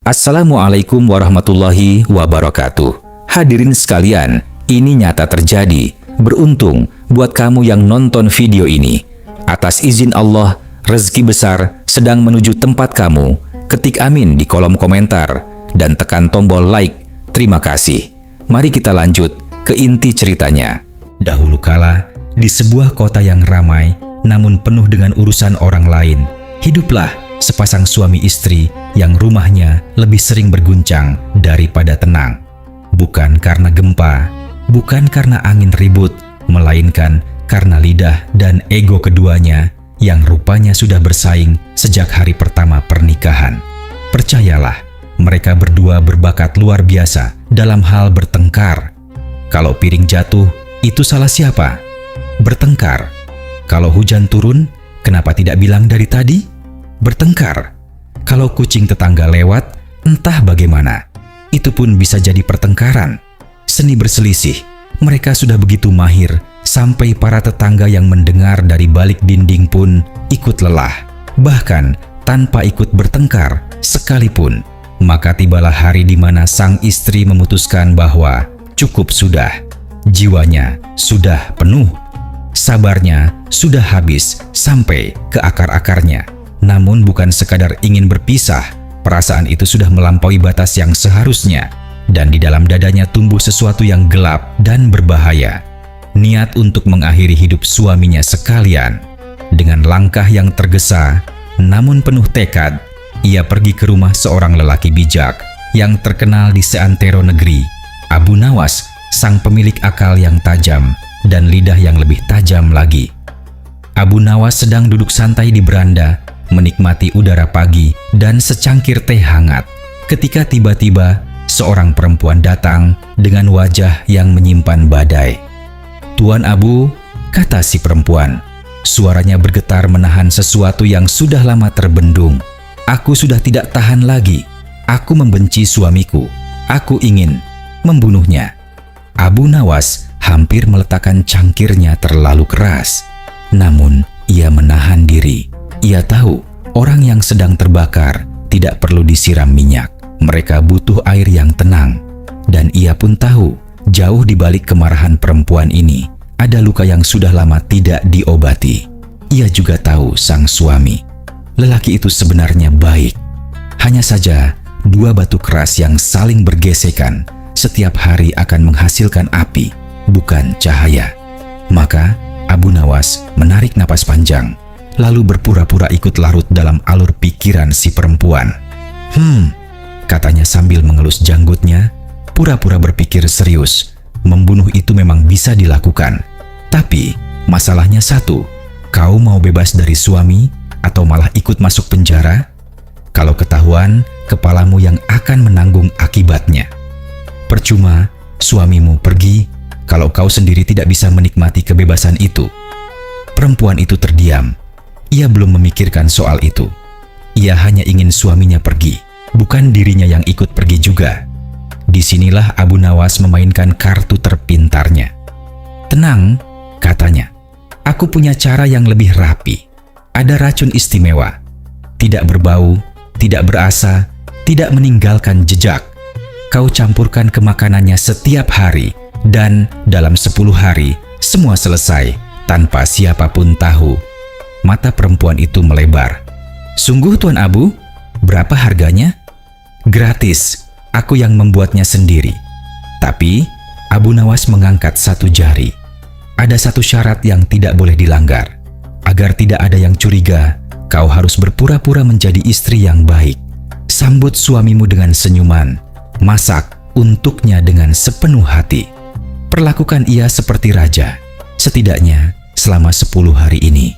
Assalamualaikum warahmatullahi wabarakatuh. Hadirin sekalian, ini nyata terjadi. Beruntung buat kamu yang nonton video ini. Atas izin Allah, rezeki besar sedang menuju tempat kamu. Ketik amin di kolom komentar dan tekan tombol like. Terima kasih. Mari kita lanjut ke inti ceritanya. Dahulu kala, di sebuah kota yang ramai namun penuh dengan urusan orang lain, hiduplah sepasang suami istri yang rumahnya lebih sering berguncang daripada tenang. Bukan karena gempa, bukan karena angin ribut, melainkan karena lidah dan ego keduanya yang rupanya sudah bersaing sejak hari pertama pernikahan. Percayalah, mereka berdua berbakat luar biasa dalam hal bertengkar. Kalau piring jatuh, itu salah siapa? Bertengkar. Kalau hujan turun, kenapa tidak bilang dari tadi? Bertengkar. Kalau kucing tetangga lewat, entah bagaimana, itu pun bisa jadi pertengkaran. Seni berselisih, mereka sudah begitu mahir sampai para tetangga yang mendengar dari balik dinding pun ikut lelah. Bahkan tanpa ikut bertengkar sekalipun. Maka tibalah hari di mana sang istri memutuskan bahwa cukup sudah. Jiwanya sudah penuh. Sabarnya sudah habis sampai ke akar-akarnya. Namun bukan sekadar ingin berpisah, perasaan itu sudah melampaui batas yang seharusnya, dan di dalam dadanya tumbuh sesuatu yang gelap dan berbahaya. Niat untuk mengakhiri hidup suaminya sekalian. Dengan langkah yang tergesa, namun penuh tekad, ia pergi ke rumah seorang lelaki bijak yang terkenal di seantero negeri, Abu Nawas, sang pemilik akal yang tajam dan lidah yang lebih tajam lagi. Abu Nawas sedang duduk santai di beranda, menikmati udara pagi dan secangkir teh hangat, ketika tiba-tiba seorang perempuan datang dengan wajah yang menyimpan badai. "Tuan Abu," kata si perempuan. Suaranya bergetar menahan sesuatu yang sudah lama terbendung. "Aku sudah tidak tahan lagi. Aku membenci suamiku. Aku ingin membunuhnya." Abu Nawas hampir meletakkan cangkirnya terlalu keras. Namun ia menahan diri. Ia tahu orang yang sedang terbakar tidak perlu disiram minyak. Mereka butuh air yang tenang. Dan ia pun tahu, jauh di balik kemarahan perempuan ini, ada luka yang sudah lama tidak diobati. Ia juga tahu sang suami. Lelaki itu sebenarnya baik. Hanya saja, dua batu keras yang saling bergesekan setiap hari akan menghasilkan api, bukan cahaya. Maka Abu Nawas menarik napas panjang, lalu berpura-pura ikut larut dalam alur pikiran si perempuan. Katanya sambil mengelus janggutnya, pura-pura berpikir serius. Membunuh itu memang bisa dilakukan. Tapi masalahnya satu, kau mau bebas dari suami atau malah ikut masuk penjara? Kalau ketahuan, kepalamu yang akan menanggung akibatnya. Percuma suamimu pergi kalau kau sendiri tidak bisa menikmati kebebasan itu. Perempuan itu terdiam. Ia belum memikirkan soal itu. Ia hanya ingin suaminya pergi, bukan dirinya yang ikut pergi juga. Disinilah Abu Nawas memainkan kartu terpintarnya. "Tenang," katanya. "Aku punya cara yang lebih rapi. Ada racun istimewa. Tidak berbau, tidak berasa, tidak meninggalkan jejak. Kau campurkan ke makanannya setiap hari, dan dalam 10 hari semua selesai tanpa siapapun tahu." Mata perempuan itu melebar. "Sungguh Tuan Abu? Berapa harganya?" "Gratis. Aku yang membuatnya sendiri." Tapi Abu Nawas mengangkat satu jari. "Ada satu syarat yang tidak boleh dilanggar. Agar tidak ada yang curiga, kau harus berpura-pura menjadi istri yang baik. Sambut suamimu dengan senyuman. Masak untuknya dengan sepenuh hati. Perlakukan ia seperti raja, setidaknya selama 10 hari ini."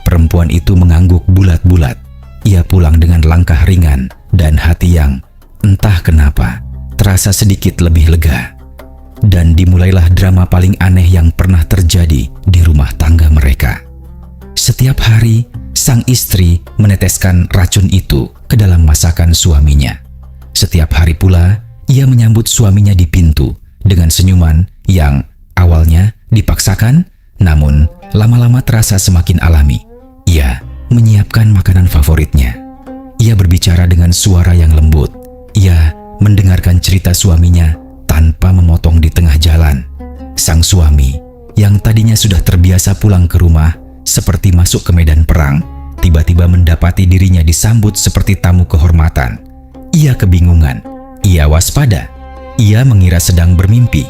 Perempuan itu mengangguk bulat-bulat. Ia pulang dengan langkah ringan dan hati yang, entah kenapa, terasa sedikit lebih lega. Dan dimulailah drama paling aneh yang pernah terjadi di rumah tangga mereka. Setiap hari, sang istri meneteskan racun itu ke dalam masakan suaminya. Setiap hari pula, ia menyambut suaminya di pintu dengan senyuman yang awalnya dipaksakan, namun lama-lama terasa semakin alami. Ia menyiapkan makanan favoritnya. Ia berbicara dengan suara yang lembut, Ia mendengarkan cerita suaminya tanpa memotong di tengah jalan. Sang suami yang tadinya sudah terbiasa pulang ke rumah seperti masuk ke medan perang, tiba-tiba mendapati dirinya disambut seperti tamu kehormatan. Ia kebingungan, ia waspada, ia mengira sedang bermimpi.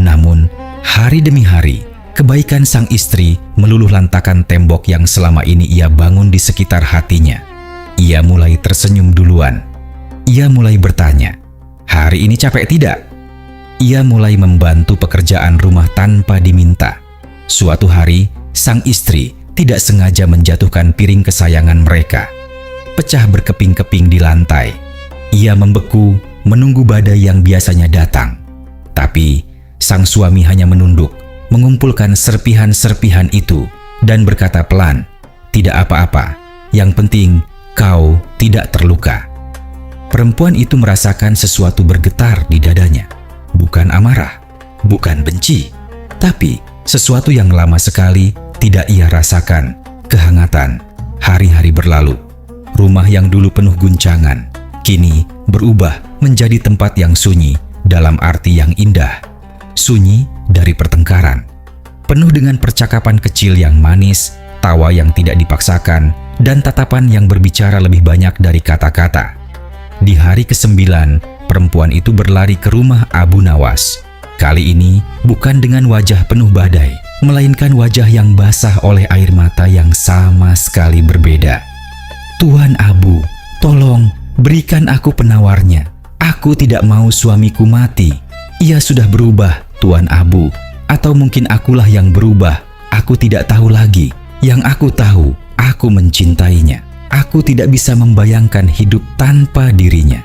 Namun, hari demi hari, kebaikan sang istri meluluh lantakan tembok yang selama ini ia bangun di sekitar hatinya. Ia mulai tersenyum duluan. Ia mulai bertanya, "Hari ini capek tidak?" Ia mulai membantu pekerjaan rumah tanpa diminta. Suatu hari, sang istri tidak sengaja menjatuhkan piring kesayangan mereka. Pecah berkeping-keping di lantai. Ia membeku menunggu badai yang biasanya datang. Tapi, sang suami hanya menunduk, mengumpulkan serpihan-serpihan itu, dan berkata pelan, "Tidak apa-apa, yang penting kau tidak terluka." Perempuan itu merasakan sesuatu bergetar di dadanya. Bukan amarah, bukan benci, tapi sesuatu yang lama sekali tidak ia rasakan, kehangatan. Hari-hari berlalu. Rumah yang dulu penuh guncangan, kini berubah menjadi tempat yang sunyi dalam arti yang indah. Sunyi dari pertengkaran. Penuh dengan percakapan kecil yang manis, tawa yang tidak dipaksakan, dan tatapan yang berbicara lebih banyak dari kata-kata. Di hari ke-9, perempuan itu berlari ke rumah Abu Nawas. Kali ini bukan dengan wajah penuh badai, melainkan wajah yang basah oleh air mata yang sama sekali berbeda. "Tuan Abu, tolong berikan aku penawarnya. Aku tidak mau suamiku mati. Ia sudah berubah, Tuan Abu. Atau mungkin akulah yang berubah. Aku tidak tahu lagi. Yang aku tahu, aku mencintainya. Aku tidak bisa membayangkan hidup tanpa dirinya."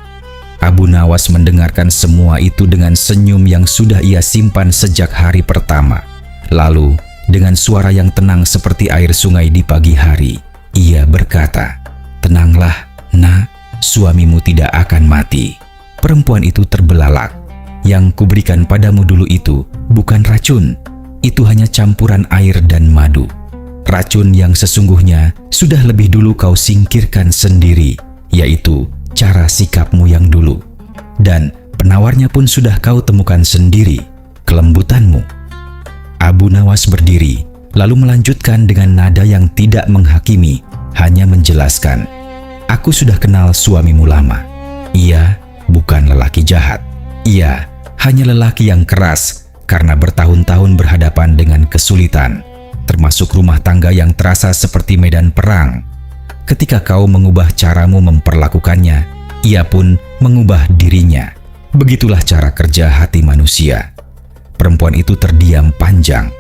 Abu Nawas mendengarkan semua itu dengan senyum yang sudah ia simpan sejak hari pertama. Lalu, dengan suara yang tenang seperti air sungai di pagi hari, ia berkata, "Tenanglah, nak, suamimu tidak akan mati." Perempuan itu terbelalak. "Yang kuberikan padamu dulu itu bukan racun, itu hanya campuran air dan madu. Racun yang sesungguhnya sudah lebih dulu kau singkirkan sendiri, yaitu cara sikapmu yang dulu. Dan penawarnya pun sudah kau temukan sendiri, kelembutanmu." Abu Nawas berdiri, lalu melanjutkan dengan nada yang tidak menghakimi, hanya menjelaskan, "Aku sudah kenal suamimu lama. Ia bukan lelaki jahat. Ia hanya lelaki yang keras karena bertahun-tahun berhadapan dengan kesulitan, termasuk rumah tangga yang terasa seperti medan perang. Ketika kau mengubah caramu memperlakukannya, ia pun mengubah dirinya. Begitulah cara kerja hati manusia." Perempuan itu terdiam panjang.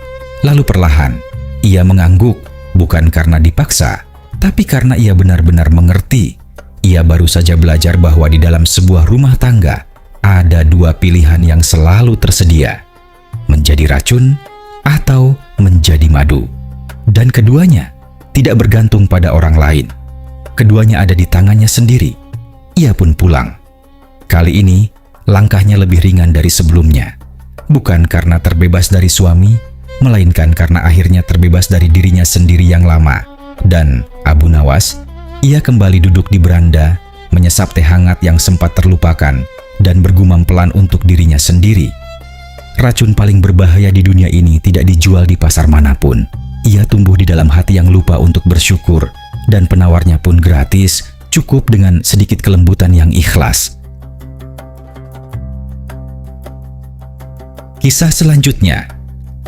Lalu perlahan, ia mengangguk, bukan karena dipaksa, tapi karena ia benar-benar mengerti. Ia baru saja belajar bahwa di dalam sebuah rumah tangga, ada dua pilihan yang selalu tersedia: menjadi racun atau menjadi madu. Dan keduanya tidak bergantung pada orang lain. Keduanya ada di tangannya sendiri. Ia pun pulang. Kali ini, langkahnya lebih ringan dari sebelumnya. Bukan karena terbebas dari suami, melainkan karena akhirnya terbebas dari dirinya sendiri yang lama. Dan Abu Nawas, ia kembali duduk di beranda, menyesap teh hangat yang sempat terlupakan, dan bergumam pelan untuk dirinya sendiri. Racun paling berbahaya di dunia ini tidak dijual di pasar manapun. Ia tumbuh di dalam hati yang lupa untuk bersyukur, dan penawarnya pun gratis, cukup dengan sedikit kelembutan yang ikhlas. Kisah selanjutnya.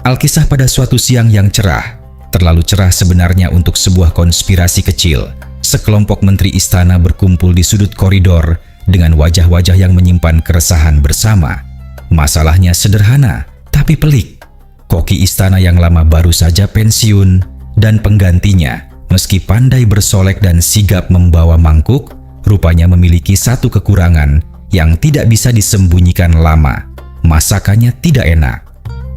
Alkisah pada suatu siang yang cerah, terlalu cerah sebenarnya untuk sebuah konspirasi kecil. Sekelompok menteri istana berkumpul di sudut koridor dengan wajah-wajah yang menyimpan keresahan bersama. Masalahnya sederhana, tapi pelik. Koki istana yang lama baru saja pensiun, dan penggantinya, meski pandai bersolek dan sigap membawa mangkuk, rupanya memiliki satu kekurangan yang tidak bisa disembunyikan lama. Masakannya tidak enak.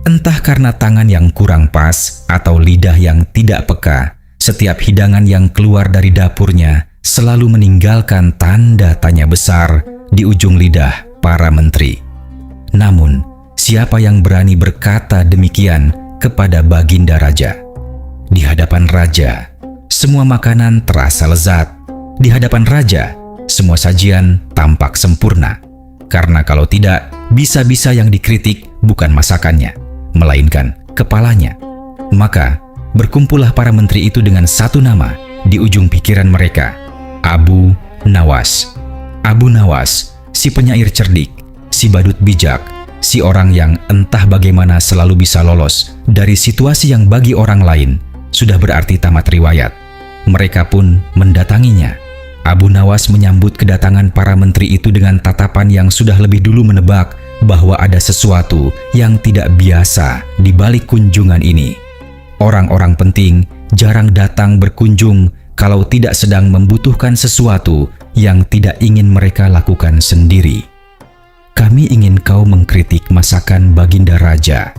Entah karena tangan yang kurang pas atau lidah yang tidak peka, setiap hidangan yang keluar dari dapurnya selalu meninggalkan tanda tanya besar di ujung lidah para menteri. Namun, siapa yang berani berkata demikian kepada Baginda Raja? Di hadapan Raja, semua makanan terasa lezat. Di hadapan Raja, semua sajian tampak sempurna. Karena kalau tidak, bisa-bisa yang dikritik bukan masakannya, melainkan kepalanya. Maka, berkumpullah para menteri itu dengan satu nama di ujung pikiran mereka, Abu Nawas. Abu Nawas, si penyair cerdik, si badut bijak, si orang yang entah bagaimana selalu bisa lolos dari situasi yang bagi orang lain sudah berarti tamat riwayat. Mereka pun mendatanginya. Abu Nawas menyambut kedatangan para menteri itu dengan tatapan yang sudah lebih dulu menebak bahwa ada sesuatu yang tidak biasa di balik kunjungan ini. Orang-orang penting jarang datang berkunjung kalau tidak sedang membutuhkan sesuatu yang tidak ingin mereka lakukan sendiri. "Kami ingin kau mengkritik masakan Baginda Raja,"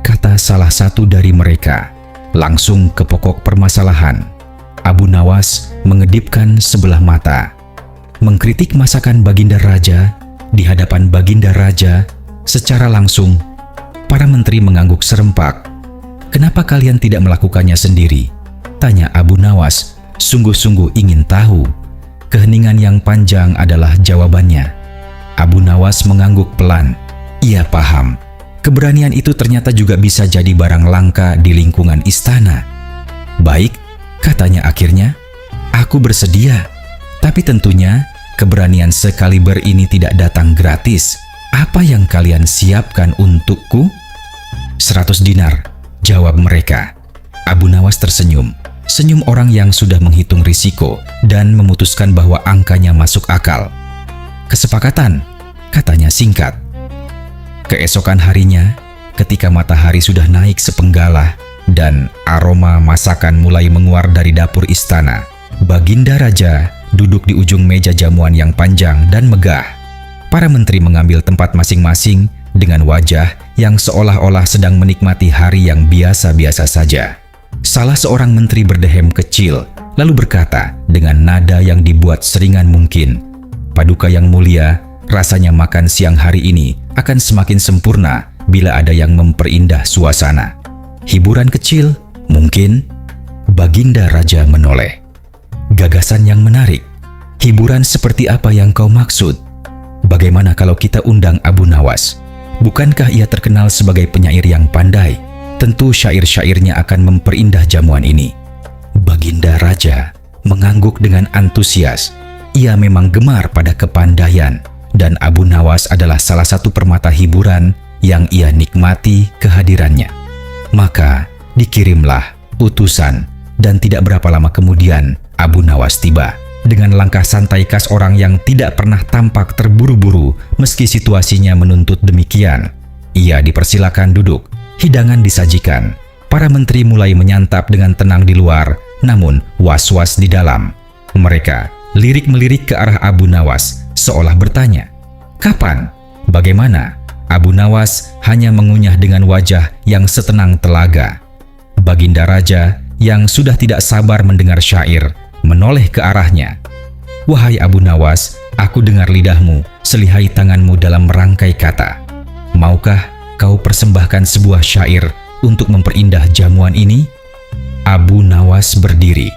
kata salah satu dari mereka, langsung ke pokok permasalahan. Abu Nawas mengedipkan sebelah mata. Mengkritik masakan Baginda Raja di hadapan Baginda Raja secara langsung, para menteri mengangguk serempak. "Kenapa kalian tidak melakukannya sendiri?" tanya Abu Nawas, sungguh-sungguh ingin tahu. Keheningan yang panjang adalah jawabannya. Abu Nawas mengangguk pelan. Ia paham, keberanian itu ternyata juga bisa jadi barang langka di lingkungan istana. "Baik," katanya akhirnya, "aku bersedia. Tapi tentunya keberanian sekaliber ini tidak datang gratis. Apa yang kalian siapkan untukku?" 100 dinar, jawab mereka. Abu Nawas tersenyum. Senyum orang yang sudah menghitung risiko dan memutuskan bahwa angkanya masuk akal. "Kesepakatan," katanya singkat. Keesokan harinya, ketika matahari sudah naik sepenggalah dan aroma masakan mulai menguar dari dapur istana, Baginda Raja duduk di ujung meja jamuan yang panjang dan megah. Para menteri mengambil tempat masing-masing dengan wajah yang seolah-olah sedang menikmati hari yang biasa-biasa saja. Salah seorang menteri berdehem kecil, lalu berkata dengan nada yang dibuat seringan mungkin, "Paduka yang mulia, rasanya makan siang hari ini akan semakin sempurna bila ada yang memperindah suasana. Hiburan kecil, mungkin?" Baginda Raja menoleh. "Gagasan yang menarik. Hiburan seperti apa yang kau maksud? Bagaimana kalau kita undang Abu Nawas? Bukankah ia terkenal sebagai penyair yang pandai? Tentu syair-syairnya akan memperindah jamuan ini." Baginda Raja mengangguk dengan antusias. Ia memang gemar pada kepandaian, dan Abu Nawas adalah salah satu permata hiburan yang ia nikmati kehadirannya. Maka dikirimlah utusan, dan tidak berapa lama kemudian Abu Nawas tiba. Dengan langkah santai khas orang yang tidak pernah tampak terburu-buru meski situasinya menuntut demikian. Ia dipersilakan duduk. Hidangan disajikan. Para menteri mulai menyantap dengan tenang di luar, namun was-was di dalam. Mereka lirik-melirik ke arah Abu Nawas, seolah bertanya, "Kapan? Bagaimana?" Abu Nawas hanya mengunyah dengan wajah yang setenang telaga. Baginda Raja yang sudah tidak sabar mendengar syair menoleh ke arahnya. "Wahai Abu Nawas, aku dengar lidahmu selihai tanganmu dalam merangkai kata. Maukah kau persembahkan sebuah syair untuk memperindah jamuan ini?" Abu Nawas berdiri.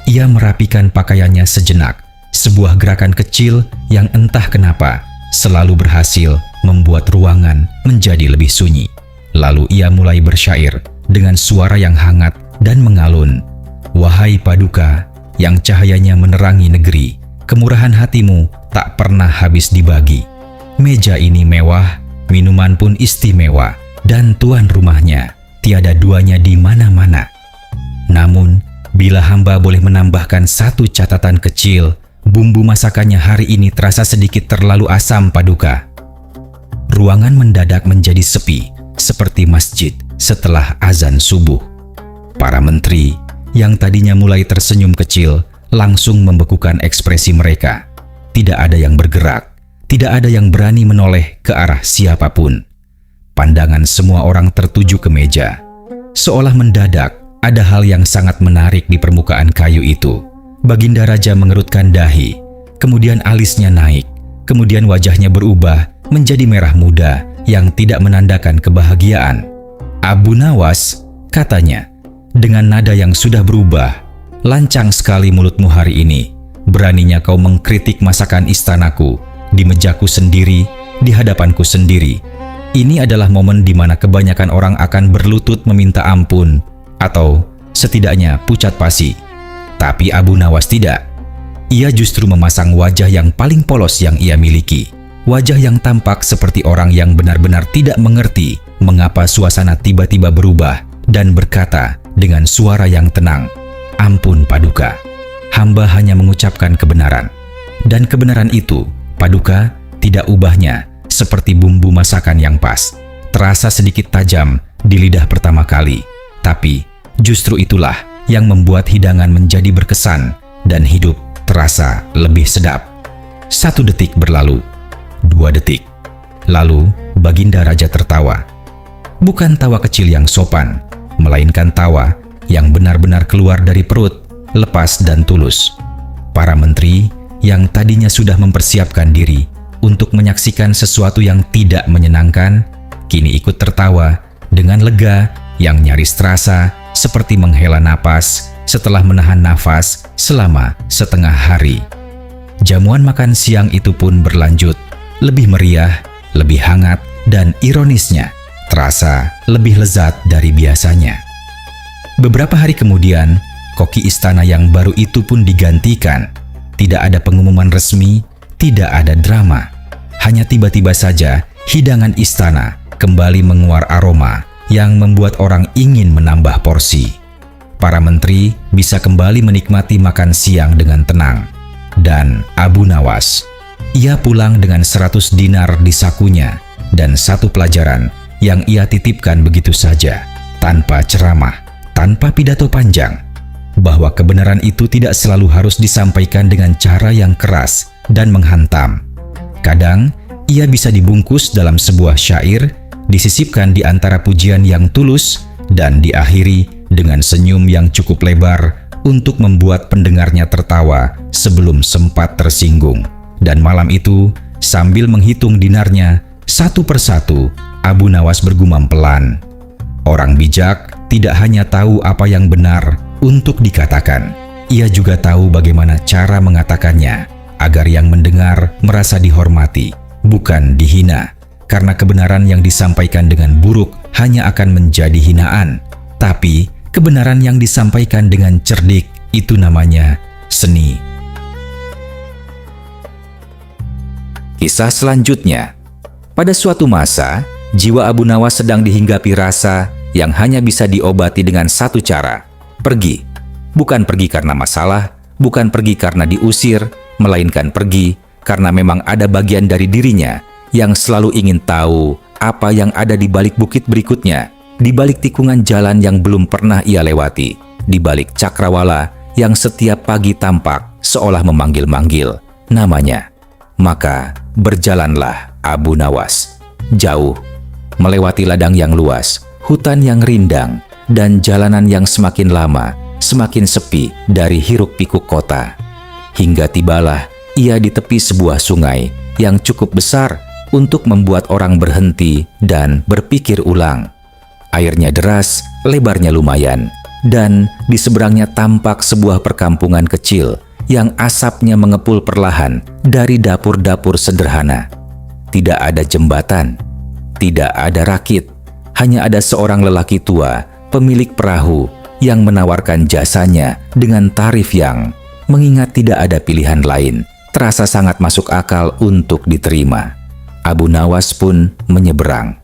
Ia merapikan pakaiannya sejenak, sebuah gerakan kecil yang entah kenapa selalu berhasil membuat ruangan menjadi lebih sunyi. Lalu ia mulai bersyair dengan suara yang hangat dan mengalun. "Wahai Paduka yang cahayanya menerangi negeri, kemurahan hatimu tak pernah habis dibagi. Meja ini mewah, minuman pun istimewa, dan tuan rumahnya tiada duanya di mana-mana. Namun, bila hamba boleh menambahkan satu catatan kecil, bumbu masakannya hari ini terasa sedikit terlalu asam, Paduka." Ruangan mendadak menjadi sepi, seperti masjid setelah azan subuh. Para menteri yang tadinya mulai tersenyum kecil langsung membekukan ekspresi mereka. Tidak ada yang bergerak, tidak ada yang berani menoleh ke arah siapapun. Pandangan semua orang tertuju ke meja. Seolah mendadak ada hal yang sangat menarik di permukaan kayu itu. Baginda Raja mengerutkan dahi, kemudian alisnya naik, kemudian wajahnya berubah menjadi merah muda yang tidak menandakan kebahagiaan. "Abu Nawas," katanya, dengan nada yang sudah berubah, "lancang sekali mulutmu hari ini. Beraninya kau mengkritik masakan istanaku, di mejaku sendiri, di hadapanku sendiri. Ini adalah momen di mana kebanyakan orang akan berlutut meminta ampun, atau setidaknya pucat pasi. Tapi Abu Nawas tidak. Ia justru memasang wajah yang paling polos yang ia miliki. Wajah yang tampak seperti orang yang benar-benar tidak mengerti mengapa suasana tiba-tiba berubah, dan berkata dengan suara yang tenang, "Ampun Paduka, hamba hanya mengucapkan kebenaran." Dan kebenaran itu, Paduka, tidak ubahnya seperti bumbu masakan yang pas, terasa sedikit tajam di lidah pertama kali. Tapi justru itulah yang membuat hidangan menjadi berkesan dan hidup terasa lebih sedap. 1 detik berlalu, 2 detik. Lalu Baginda Raja tertawa. Bukan tawa kecil yang sopan, melainkan tawa yang benar-benar keluar dari perut, lepas dan tulus. Para menteri yang tadinya sudah mempersiapkan diri untuk menyaksikan sesuatu yang tidak menyenangkan, kini ikut tertawa dengan lega yang nyaris terasa seperti menghela napas setelah menahan nafas selama setengah hari. Jamuan makan siang itu pun berlanjut, lebih meriah, lebih hangat, dan ironisnya terasa lebih lezat dari biasanya. Beberapa hari kemudian, koki istana yang baru itu pun digantikan. Tidak ada pengumuman resmi, tidak ada drama. Hanya tiba-tiba saja hidangan istana kembali menguar aroma yang membuat orang ingin menambah porsi. Para menteri bisa kembali menikmati makan siang dengan tenang. Dan Abu Nawas, ia pulang dengan 100 dinar di sakunya dan 1 pelajaran yang ia titipkan begitu saja, tanpa ceramah, tanpa pidato panjang, bahwa kebenaran itu tidak selalu harus disampaikan dengan cara yang keras dan menghantam. Kadang, ia bisa dibungkus dalam sebuah syair, disisipkan di antara pujian yang tulus, dan diakhiri dengan senyum yang cukup lebar untuk membuat pendengarnya tertawa sebelum sempat tersinggung. Dan malam itu, sambil menghitung dinarnya, 1 persatu, Abu Nawas bergumam pelan, "Orang bijak tidak hanya tahu apa yang benar untuk dikatakan, ia juga tahu bagaimana cara mengatakannya agar yang mendengar merasa dihormati, bukan dihina. Karena kebenaran yang disampaikan dengan buruk hanya akan menjadi hinaan, tapi kebenaran yang disampaikan dengan cerdik itu namanya seni." Kisah selanjutnya. Pada suatu masa, jiwa Abu Nawas sedang dihinggapi rasa yang hanya bisa diobati dengan 1 cara, pergi. Bukan pergi karena masalah, bukan pergi karena diusir, melainkan pergi karena memang ada bagian dari dirinya yang selalu ingin tahu apa yang ada di balik bukit berikutnya, di balik tikungan jalan yang belum pernah ia lewati, di balik cakrawala yang setiap pagi tampak seolah memanggil-manggil namanya. Maka berjalanlah Abu Nawas jauh, melewati ladang yang luas, hutan yang rindang, dan jalanan yang semakin lama semakin sepi dari hiruk-pikuk kota. Hingga tibalah ia di tepi sebuah sungai yang cukup besar untuk membuat orang berhenti dan berpikir ulang. Airnya deras, lebarnya lumayan, dan di seberangnya tampak sebuah perkampungan kecil yang asapnya mengepul perlahan dari dapur-dapur sederhana. Tidak ada jembatan, tidak ada rakit, hanya ada seorang lelaki tua, pemilik perahu, yang menawarkan jasanya dengan tarif yang, mengingat tidak ada pilihan lain, terasa sangat masuk akal untuk diterima. Abu Nawas pun menyeberang.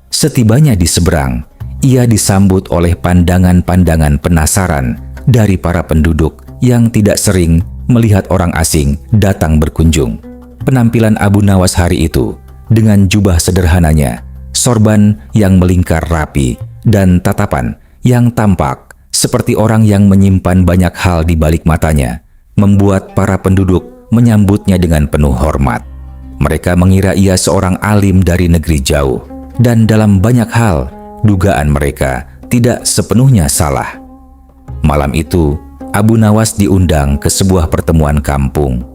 Setibanya di seberang, ia disambut oleh pandangan-pandangan penasaran dari para penduduk yang tidak sering melihat orang asing datang berkunjung. Penampilan Abu Nawas hari itu dengan jubah sederhananya, sorban yang melingkar rapi, dan tatapan yang tampak seperti orang yang menyimpan banyak hal di balik matanya, membuat para penduduk menyambutnya dengan penuh hormat. Mereka mengira ia seorang alim dari negeri jauh, dan dalam banyak hal, dugaan mereka tidak sepenuhnya salah. Malam itu, Abu Nawas diundang ke sebuah pertemuan kampung.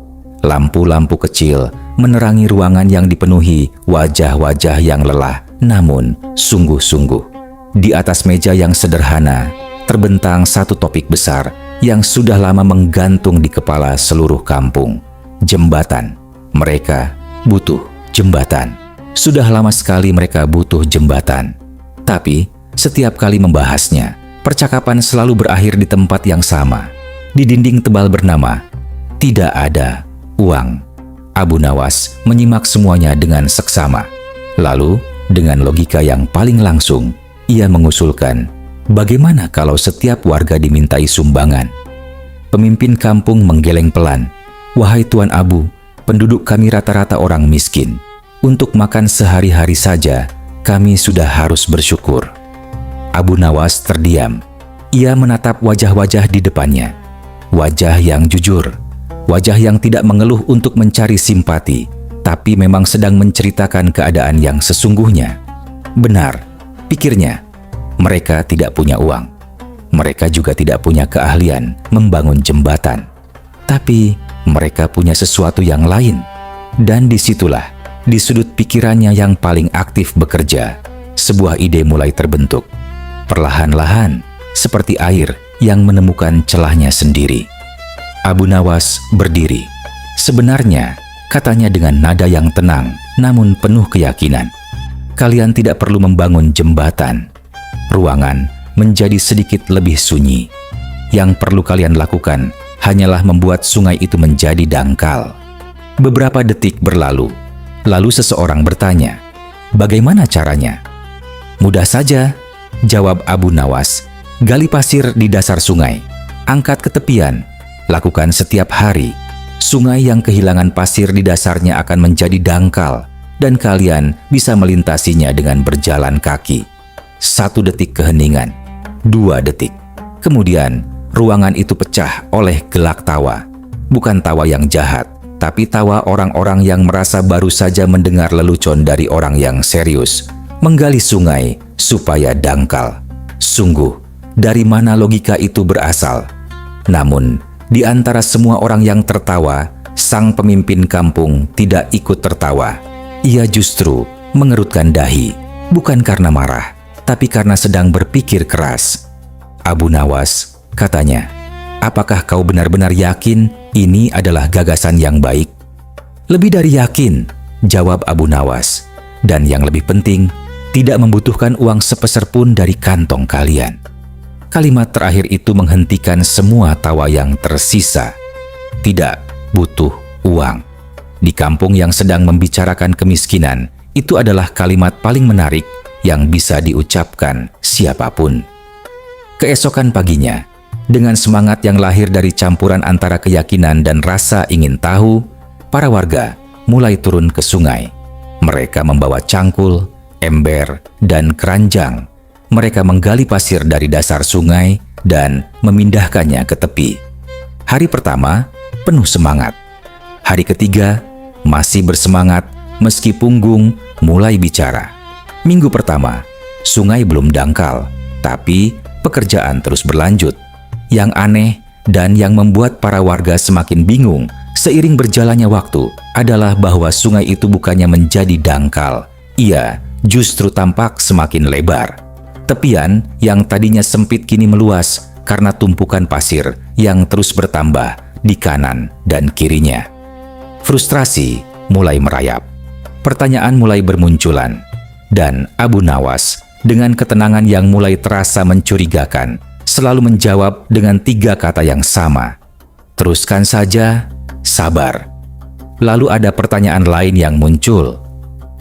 Lampu-lampu kecil menerangi ruangan yang dipenuhi wajah-wajah yang lelah, namun sungguh-sungguh. Di atas meja yang sederhana, terbentang 1 topik besar yang sudah lama menggantung di kepala seluruh kampung. Jembatan. Mereka butuh jembatan. Sudah lama sekali mereka butuh jembatan. Tapi setiap kali membahasnya, percakapan selalu berakhir di tempat yang sama, di dinding tebal bernama "Tidak ada uang". Abu Nawas menyimak semuanya dengan seksama. Lalu, dengan logika yang paling langsung, ia mengusulkan, bagaimana kalau setiap warga dimintai sumbangan? Pemimpin kampung menggeleng pelan. Wahai Tuan Abu, penduduk kami rata-rata orang miskin. Untuk makan sehari-hari saja, kami sudah harus bersyukur. Abu Nawas terdiam. Ia menatap wajah-wajah di depannya. Wajah yang jujur. Wajah yang tidak mengeluh untuk mencari simpati, tapi memang sedang menceritakan keadaan yang sesungguhnya. Benar, pikirnya, mereka tidak punya uang. Mereka juga tidak punya keahlian membangun jembatan. Tapi mereka punya sesuatu yang lain. Dan disitulah, di sudut pikirannya yang paling aktif bekerja, sebuah ide mulai terbentuk. Perlahan-lahan, seperti air yang menemukan celahnya sendiri. Abu Nawas berdiri. Sebenarnya, katanya dengan nada yang tenang, namun penuh keyakinan. Kalian tidak perlu membangun jembatan. Ruangan menjadi sedikit lebih sunyi. Yang perlu kalian lakukan hanyalah membuat sungai itu menjadi dangkal. Beberapa detik berlalu. Lalu seseorang bertanya, bagaimana caranya? Mudah saja, jawab Abu Nawas. Gali pasir di dasar sungai. Angkat ke tepian. Lakukan setiap hari. Sungai yang kehilangan pasir di dasarnya akan menjadi dangkal dan kalian bisa melintasinya dengan berjalan kaki. 1 detik keheningan. 2 detik. Kemudian, ruangan itu pecah oleh gelak tawa. Bukan tawa yang jahat, tapi tawa orang-orang yang merasa baru saja mendengar lelucon dari orang yang serius. Menggali sungai supaya dangkal. Sungguh, dari mana logika itu berasal? Namun, di antara semua orang yang tertawa, sang pemimpin kampung tidak ikut tertawa. Ia justru mengerutkan dahi, bukan karena marah, tapi karena sedang berpikir keras. Abu Nawas, katanya, apakah kau benar-benar yakin ini adalah gagasan yang baik? Lebih dari yakin, jawab Abu Nawas. Dan yang lebih penting, tidak membutuhkan uang sepeser pun dari kantong kalian. Kalimat terakhir itu menghentikan semua tawa yang tersisa. Tidak butuh uang. Di kampung yang sedang membicarakan kemiskinan, itu adalah kalimat paling menarik yang bisa diucapkan siapapun. Keesokan paginya, dengan semangat yang lahir dari campuran antara keyakinan dan rasa ingin tahu, para warga mulai turun ke sungai. Mereka membawa cangkul, ember, dan keranjang. Mereka menggali pasir dari dasar sungai dan memindahkannya ke tepi. Hari pertama, penuh semangat. Hari ketiga, masih bersemangat meski punggung mulai bicara. Minggu pertama, sungai belum dangkal, tapi pekerjaan terus berlanjut. Yang aneh dan yang membuat para warga semakin bingung seiring berjalannya waktu adalah bahwa sungai itu bukannya menjadi dangkal. Ia justru tampak semakin lebar. Tepian yang tadinya sempit kini meluas karena tumpukan pasir yang terus bertambah di kanan dan kirinya. Frustrasi mulai merayap. Pertanyaan mulai bermunculan. Dan Abu Nawas dengan ketenangan yang mulai terasa mencurigakan selalu menjawab dengan 3 kata yang sama. Teruskan saja, sabar. Lalu ada pertanyaan lain yang muncul.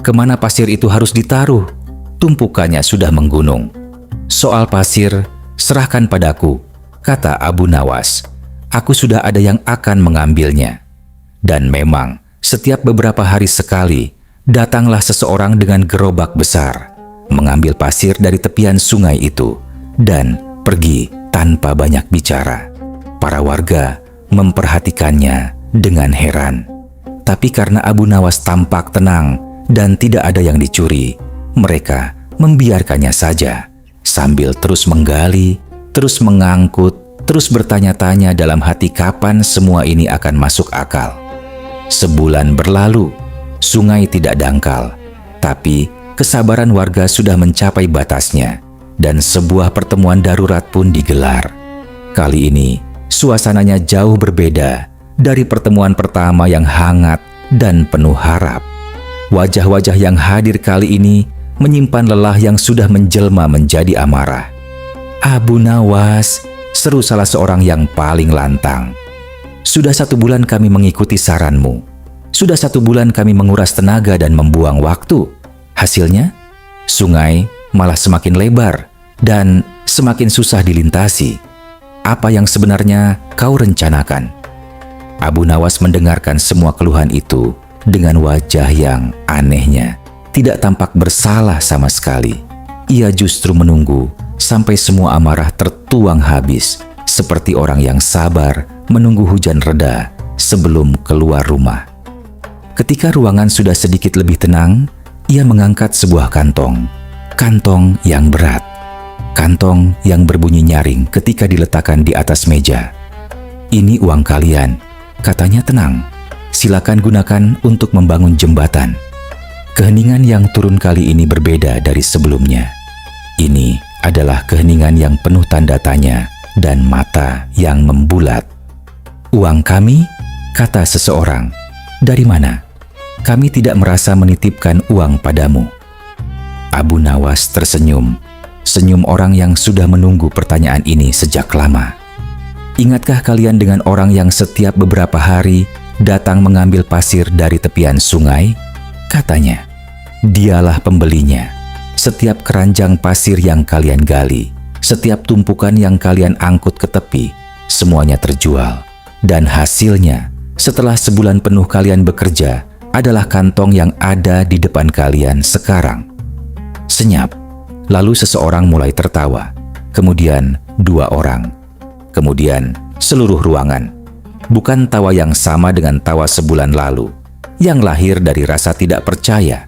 Kemana pasir itu harus ditaruh? Tumpukannya sudah menggunung. Soal pasir, serahkan padaku, kata Abu Nawas. Aku sudah ada yang akan mengambilnya. Dan memang, setiap beberapa hari sekali, datanglah seseorang dengan gerobak besar, mengambil pasir dari tepian sungai itu, dan pergi tanpa banyak bicara. Para warga memperhatikannya dengan heran. Tapi karena Abu Nawas tampak tenang dan tidak ada yang dicuri, mereka membiarkannya saja, sambil terus menggali, terus mengangkut, terus bertanya-tanya dalam hati kapan semua ini akan masuk akal. Sebulan berlalu, sungai tidak dangkal, tapi kesabaran warga sudah mencapai batasnya dan sebuah pertemuan darurat pun digelar. Kali ini, suasananya jauh berbeda dari pertemuan pertama yang hangat dan penuh harap. Wajah-wajah yang hadir kali ini menyimpan lelah yang sudah menjelma menjadi amarah. "Abu Nawas," seru salah seorang yang paling lantang. "Sudah 1 bulan kami mengikuti saranmu. Sudah 1 bulan kami menguras tenaga dan membuang waktu. Hasilnya, sungai malah semakin lebar dan semakin susah dilintasi. Apa yang sebenarnya kau rencanakan?" Abu Nawas mendengarkan semua keluhan itu dengan wajah yang anehnya tidak tampak bersalah sama sekali. Ia justru menunggu sampai semua amarah tertuang habis, seperti orang yang sabar menunggu hujan reda sebelum keluar rumah. Ketika ruangan sudah sedikit lebih tenang, ia mengangkat sebuah kantong. Kantong yang berat. Kantong yang berbunyi nyaring ketika diletakkan di atas meja. "Ini uang kalian," katanya tenang. "Silakan gunakan untuk membangun jembatan." Keheningan yang turun kali ini berbeda dari sebelumnya. Ini adalah keheningan yang penuh tanda tanya dan mata yang membulat. "Uang kami?" kata seseorang. "Dari mana? Kami tidak merasa menitipkan uang padamu." Abu Nawas tersenyum. Senyum orang yang sudah menunggu pertanyaan ini sejak lama. "Ingatkah kalian dengan orang yang setiap beberapa hari datang mengambil pasir dari tepian sungai?" katanya. "Dialah pembelinya. Setiap keranjang pasir yang kalian gali, setiap tumpukan yang kalian angkut ke tepi, semuanya terjual. Dan hasilnya, setelah sebulan penuh kalian bekerja, adalah kantong yang ada di depan kalian sekarang." Senyap. Lalu seseorang mulai tertawa. Kemudian 2 orang. Kemudian seluruh ruangan. Bukan tawa yang sama dengan tawa sebulan lalu, yang lahir dari rasa tidak percaya.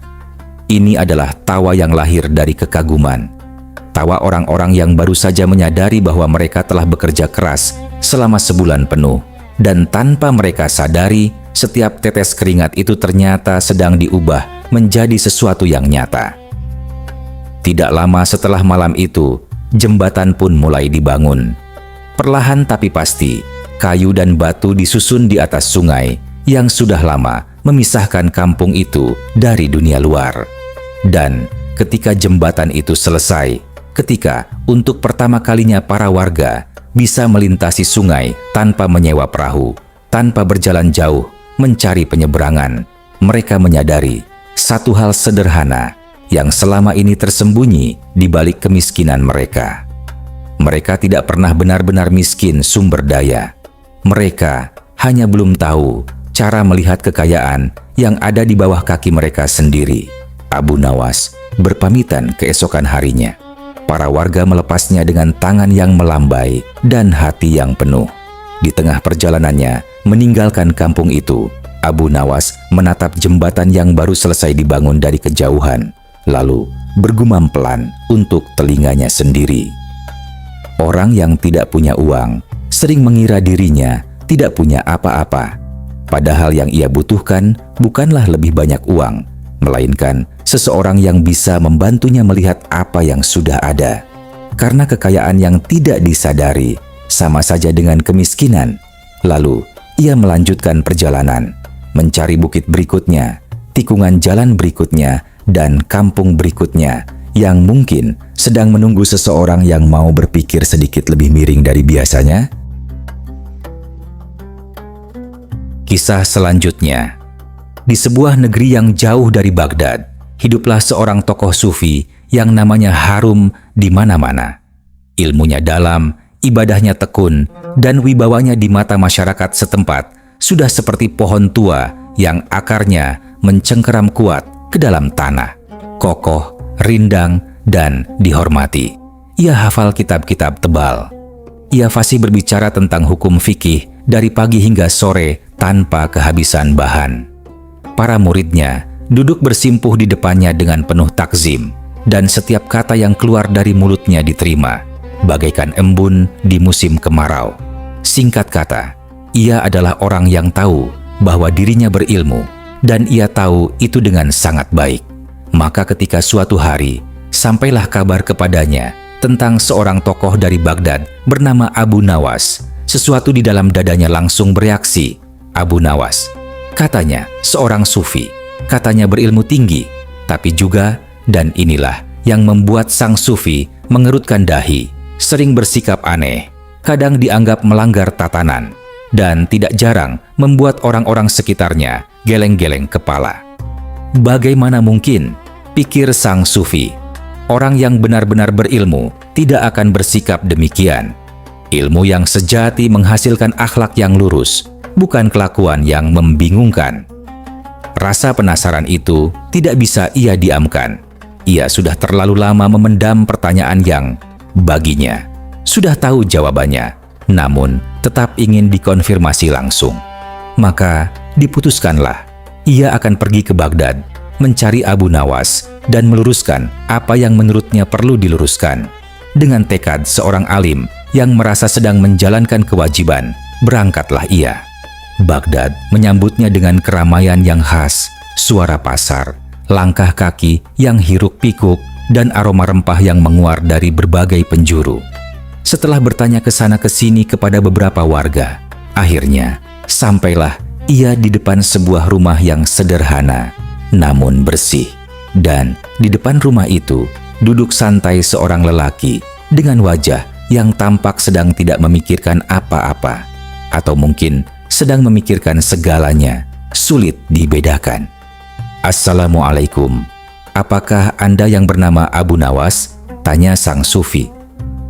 Ini adalah tawa yang lahir dari kekaguman. Tawa orang-orang yang baru saja menyadari bahwa mereka telah bekerja keras selama sebulan penuh, dan tanpa mereka sadari, setiap tetes keringat itu ternyata sedang diubah menjadi sesuatu yang nyata. Tidak lama setelah malam itu, jembatan pun mulai dibangun. Perlahan tapi pasti, kayu dan batu disusun di atas sungai yang sudah lama memisahkan kampung itu dari dunia luar. Dan ketika jembatan itu selesai, ketika untuk pertama kalinya para warga bisa melintasi sungai tanpa menyewa perahu, tanpa berjalan jauh mencari penyeberangan, mereka menyadari satu hal sederhana yang selama ini tersembunyi di balik kemiskinan mereka. Mereka tidak pernah benar-benar miskin sumber daya. Mereka hanya belum tahu cara melihat kekayaan yang ada di bawah kaki mereka sendiri. Abu Nawas berpamitan keesokan harinya. Para warga melepasnya dengan tangan yang melambai dan hati yang penuh. Di tengah perjalanannya meninggalkan kampung itu, Abu Nawas menatap jembatan yang baru selesai dibangun dari kejauhan, lalu bergumam pelan untuk telinganya sendiri. Orang yang tidak punya uang sering mengira dirinya tidak punya apa-apa. Padahal yang ia butuhkan bukanlah lebih banyak uang, melainkan seseorang yang bisa membantunya melihat apa yang sudah ada. Karena kekayaan yang tidak disadari sama saja dengan kemiskinan. Lalu ia melanjutkan perjalanan, mencari bukit berikutnya, tikungan jalan berikutnya, dan kampung berikutnya yang mungkin sedang menunggu seseorang yang mau berpikir sedikit lebih miring dari biasanya. Kisah selanjutnya. Di sebuah negeri yang jauh dari Baghdad, hiduplah seorang tokoh sufi yang namanya harum di mana-mana. Ilmunya dalam, ibadahnya tekun, dan wibawanya di mata masyarakat setempat sudah seperti pohon tua yang akarnya mencengkeram kuat ke dalam tanah, kokoh, rindang, dan dihormati. Ia hafal kitab-kitab tebal. Ia fasih berbicara tentang hukum fikih dari pagi hingga sore tanpa kehabisan bahan. Para muridnya duduk bersimpuh di depannya dengan penuh takzim, dan setiap kata yang keluar dari mulutnya diterima, bagaikan embun di musim kemarau. Singkat kata, ia adalah orang yang tahu bahwa dirinya berilmu, dan ia tahu itu dengan sangat baik. Maka ketika suatu hari, sampailah kabar kepadanya tentang seorang tokoh dari Baghdad bernama Abu Nawas, Sesuatu di dalam dadanya langsung bereaksi. Abu Nawas, katanya seorang sufi, katanya berilmu tinggi, tapi juga, dan inilah yang membuat sang sufi mengerutkan dahi, sering bersikap aneh, kadang dianggap melanggar tatanan, dan tidak jarang membuat orang-orang sekitarnya geleng-geleng kepala. Bagaimana mungkin, pikir sang sufi, orang yang benar-benar berilmu tidak akan bersikap demikian. Ilmu yang sejati menghasilkan akhlak yang lurus, bukan kelakuan yang membingungkan. Rasa penasaran itu tidak bisa ia diamkan. Ia sudah terlalu lama memendam pertanyaan yang baginya sudah tahu jawabannya, namun tetap ingin dikonfirmasi langsung. Maka diputuskanlah, ia akan pergi ke Baghdad, mencari Abu Nawas dan meluruskan apa yang menurutnya perlu diluruskan. Dengan tekad seorang alim yang merasa sedang menjalankan kewajiban, berangkatlah ia. Baghdad menyambutnya dengan keramaian yang khas, suara pasar, langkah kaki yang hiruk-pikuk, dan aroma rempah yang menguar dari berbagai penjuru. Setelah bertanya ke sana ke sini kepada beberapa warga, akhirnya sampailah ia di depan sebuah rumah yang sederhana, namun bersih. Dan di depan rumah itu duduk santai seorang lelaki dengan wajah yang tampak sedang tidak memikirkan apa-apa, atau mungkin sedang memikirkan segalanya, sulit dibedakan. "Assalamualaikum, apakah Anda yang bernama Abu Nawas?" tanya sang sufi.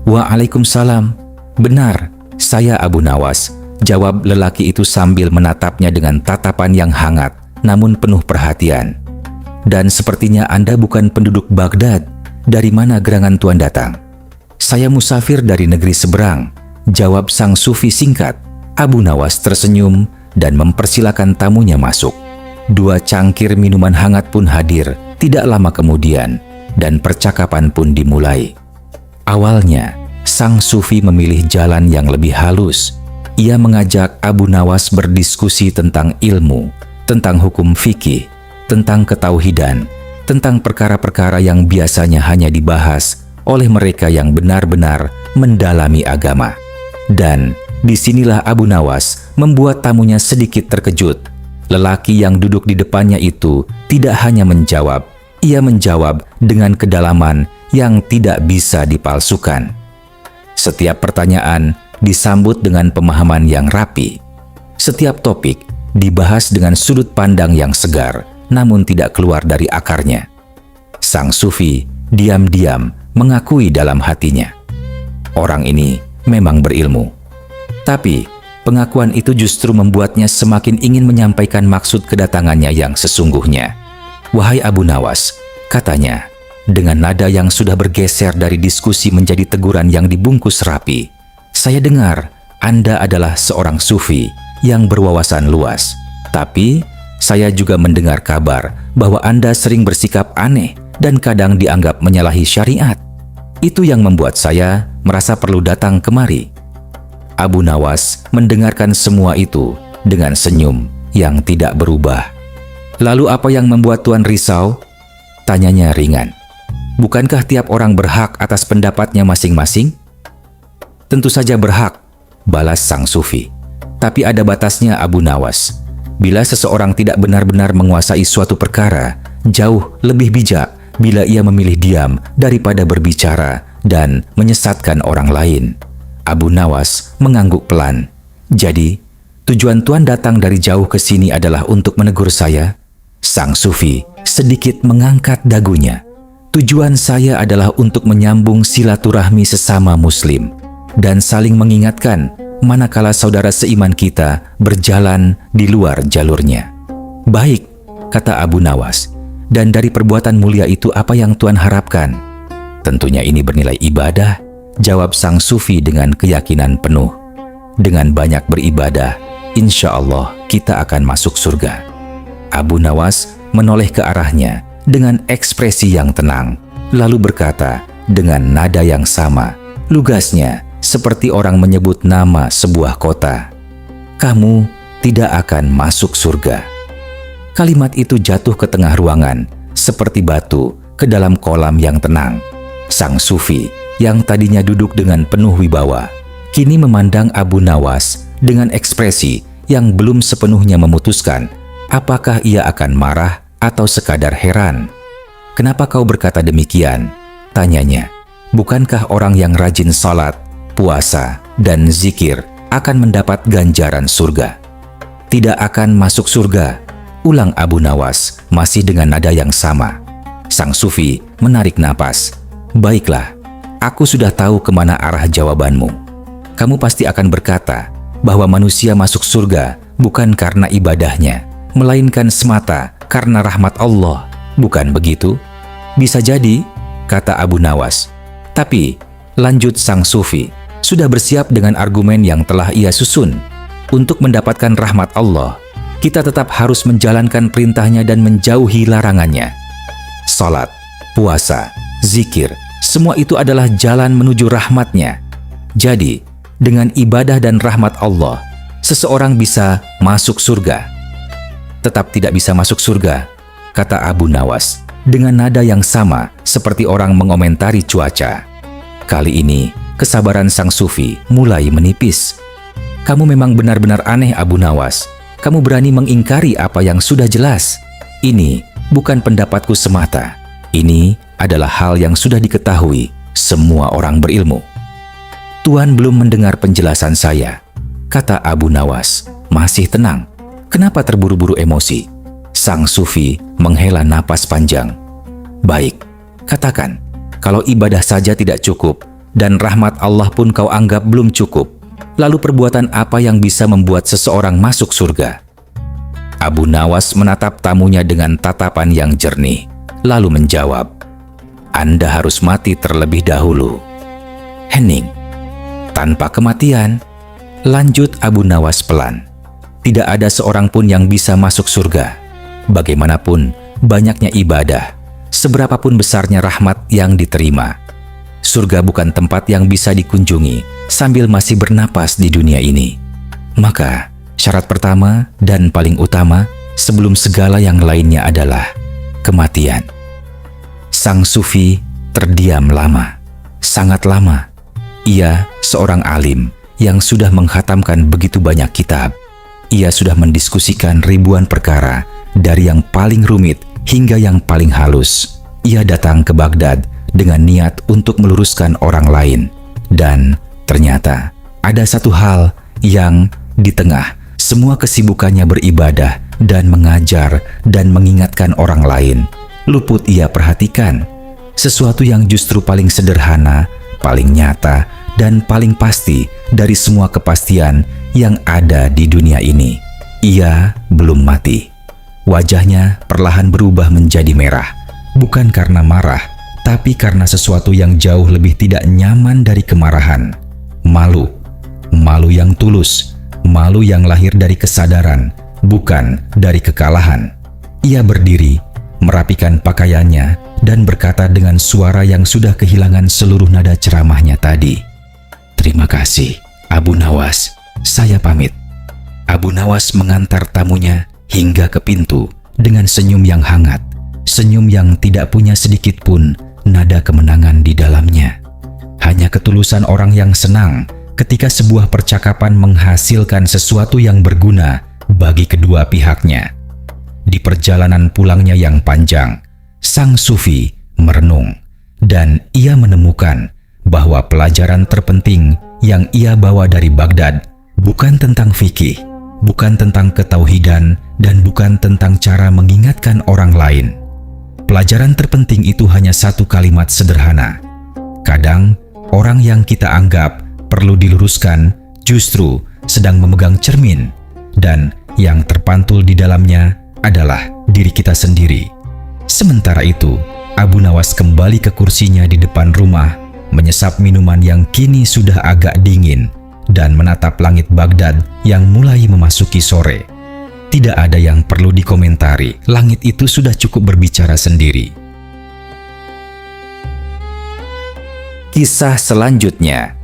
"Waalaikumsalam, benar, saya Abu Nawas," jawab lelaki itu sambil menatapnya dengan tatapan yang hangat namun penuh perhatian. "Dan sepertinya Anda bukan penduduk Baghdad. Dari mana gerangan Tuan datang?" "Saya musafir dari negeri seberang," jawab sang sufi singkat. Abu Nawas tersenyum dan mempersilakan tamunya masuk. 2 cangkir minuman hangat pun hadir tidak lama kemudian, dan percakapan pun dimulai. Awalnya, sang sufi memilih jalan yang lebih halus. Ia mengajak Abu Nawas berdiskusi tentang ilmu, tentang hukum fikih, tentang ketauhidan, tentang perkara-perkara yang biasanya hanya dibahas oleh mereka yang benar-benar mendalami agama. Dan disinilah Abu Nawas membuat tamunya sedikit terkejut. Lelaki yang duduk di depannya itu tidak hanya menjawab, ia menjawab dengan kedalaman yang tidak bisa dipalsukan. Setiap pertanyaan disambut dengan pemahaman yang rapi. Setiap topik dibahas dengan sudut pandang yang segar, namun tidak keluar dari akarnya. Sang sufi diam-diam mengakui dalam hatinya, orang ini memang berilmu. Tapi pengakuan itu justru membuatnya semakin ingin menyampaikan maksud kedatangannya yang sesungguhnya. "Wahai Abu Nawas," katanya, dengan nada yang sudah bergeser dari diskusi menjadi teguran yang dibungkus rapi, "Saya dengar Anda adalah seorang sufi yang berwawasan luas. Tapi saya juga mendengar kabar bahwa Anda sering bersikap aneh dan kadang dianggap menyalahi syariat. Itu yang membuat saya merasa perlu datang kemari." Abu Nawas mendengarkan semua itu dengan senyum yang tidak berubah. "Lalu apa yang membuat Tuan risau?" tanyanya ringan. "Bukankah tiap orang berhak atas pendapatnya masing-masing?" "Tentu saja berhak," balas sang sufi. "Tapi ada batasnya, Abu Nawas. Bila seseorang tidak benar-benar menguasai suatu perkara, jauh lebih bijak bila ia memilih diam daripada berbicara dan menyesatkan orang lain." Abu Nawas mengangguk pelan. "Jadi, tujuan Tuan datang dari jauh ke sini adalah untuk menegur saya?" Sang sufi sedikit mengangkat dagunya. "Tujuan saya adalah untuk menyambung silaturahmi sesama muslim dan saling mengingatkan manakala saudara seiman kita berjalan di luar jalurnya." "Baik," kata Abu Nawas. "Dan dari perbuatan mulia itu apa yang Tuan harapkan?" "Tentunya ini bernilai ibadah," jawab sang sufi dengan keyakinan penuh. "Dengan banyak beribadah, insya Allah kita akan masuk surga." Abu Nawas menoleh ke arahnya dengan ekspresi yang tenang, lalu berkata dengan nada yang sama, lugasnya seperti orang menyebut nama sebuah kota, "Kamu tidak akan masuk surga." Kalimat itu jatuh ke tengah ruangan, seperti batu ke dalam kolam yang tenang. Sang sufi yang tadinya duduk dengan penuh wibawa, kini memandang Abu Nawas dengan ekspresi yang belum sepenuhnya memutuskan apakah ia akan marah atau sekadar heran. "Kenapa kau berkata demikian?" tanyanya. "Bukankah orang yang rajin salat, puasa, dan zikir akan mendapat ganjaran surga?" "Tidak akan masuk surga," ulang Abu Nawas masih dengan nada yang sama. Sang sufi menarik napas. "Baiklah, aku sudah tahu kemana arah jawabanmu. Kamu pasti akan berkata bahwa manusia masuk surga bukan karena ibadahnya, melainkan semata karena rahmat Allah, bukan begitu?" "Bisa jadi," kata Abu Nawas. "Tapi," lanjut sang sufi, "sudah bersiap dengan argumen yang telah ia susun. Untuk mendapatkan rahmat Allah, kita tetap harus menjalankan perintahnya dan menjauhi larangannya. Salat, puasa, zikir, semua itu adalah jalan menuju rahmatnya. Jadi, dengan ibadah dan rahmat Allah, seseorang bisa masuk surga." "Tetap tidak bisa masuk surga," kata Abu Nawas dengan nada yang sama seperti orang mengomentari cuaca. Kali ini, kesabaran sang sufi mulai menipis. "Kamu memang benar-benar aneh, Abu Nawas. Kamu berani mengingkari apa yang sudah jelas. Ini bukan pendapatku semata. Ini adalah hal yang sudah diketahui semua orang berilmu." "Tuan belum mendengar penjelasan saya," kata Abu Nawas, masih tenang. "Kenapa terburu-buru emosi?" Sang sufi menghela napas panjang. "Baik, katakan, kalau ibadah saja tidak cukup dan rahmat Allah pun kau anggap belum cukup, lalu perbuatan apa yang bisa membuat seseorang masuk surga?" Abu Nawas menatap tamunya dengan tatapan yang jernih, lalu menjawab, "Anda harus mati terlebih dahulu." "Hening, tanpa kematian," lanjut Abu Nawas pelan, "tidak ada seorang pun yang bisa masuk surga. Bagaimanapun banyaknya ibadah, seberapapun besarnya rahmat yang diterima, surga bukan tempat yang bisa dikunjungi sambil masih bernapas di dunia ini. Maka, syarat pertama dan paling utama sebelum segala yang lainnya adalah kematian." Sang sufi terdiam lama, sangat lama. Ia seorang alim yang sudah menghatamkan begitu banyak kitab. Ia sudah mendiskusikan ribuan perkara, dari yang paling rumit hingga yang paling halus. Ia datang ke Baghdad dengan niat untuk meluruskan orang lain. Dan ternyata ada satu hal yang di tengah semua kesibukannya beribadah dan mengajar dan mengingatkan orang lain, luput ia perhatikan. Sesuatu yang justru paling sederhana, paling nyata, dan paling pasti dari semua kepastian yang ada di dunia ini. Ia belum mati. Wajahnya perlahan berubah menjadi merah, bukan karena marah, tapi karena sesuatu yang jauh lebih tidak nyaman dari kemarahan. Malu. Malu yang tulus, malu yang lahir dari kesadaran, bukan dari kekalahan. Ia berdiri, merapikan pakaiannya, dan berkata dengan suara yang sudah kehilangan seluruh nada ceramahnya tadi, "Terima kasih, Abu Nawas. Saya pamit." Abu Nawas mengantar tamunya hingga ke pintu dengan senyum yang hangat, senyum yang tidak punya sedikit pun nada kemenangan di dalamnya. Hanya ketulusan orang yang senang ketika sebuah percakapan menghasilkan sesuatu yang berguna bagi kedua pihaknya. Di perjalanan pulangnya yang panjang, sang sufi merenung, dan ia menemukan bahwa pelajaran terpenting yang ia bawa dari Baghdad bukan tentang fikih, bukan tentang ketauhidan, dan bukan tentang cara mengingatkan orang lain. Pelajaran terpenting itu hanya satu kalimat sederhana. Kadang, orang yang kita anggap perlu diluruskan justru sedang memegang cermin, dan yang terpantul di dalamnya adalah diri kita sendiri. Sementara itu, Abu Nawas kembali ke kursinya di depan rumah, menyesap minuman yang kini sudah agak dingin, dan menatap langit Baghdad yang mulai memasuki sore. Tidak ada yang perlu dikomentari, langit itu sudah cukup berbicara sendiri. Kisah selanjutnya.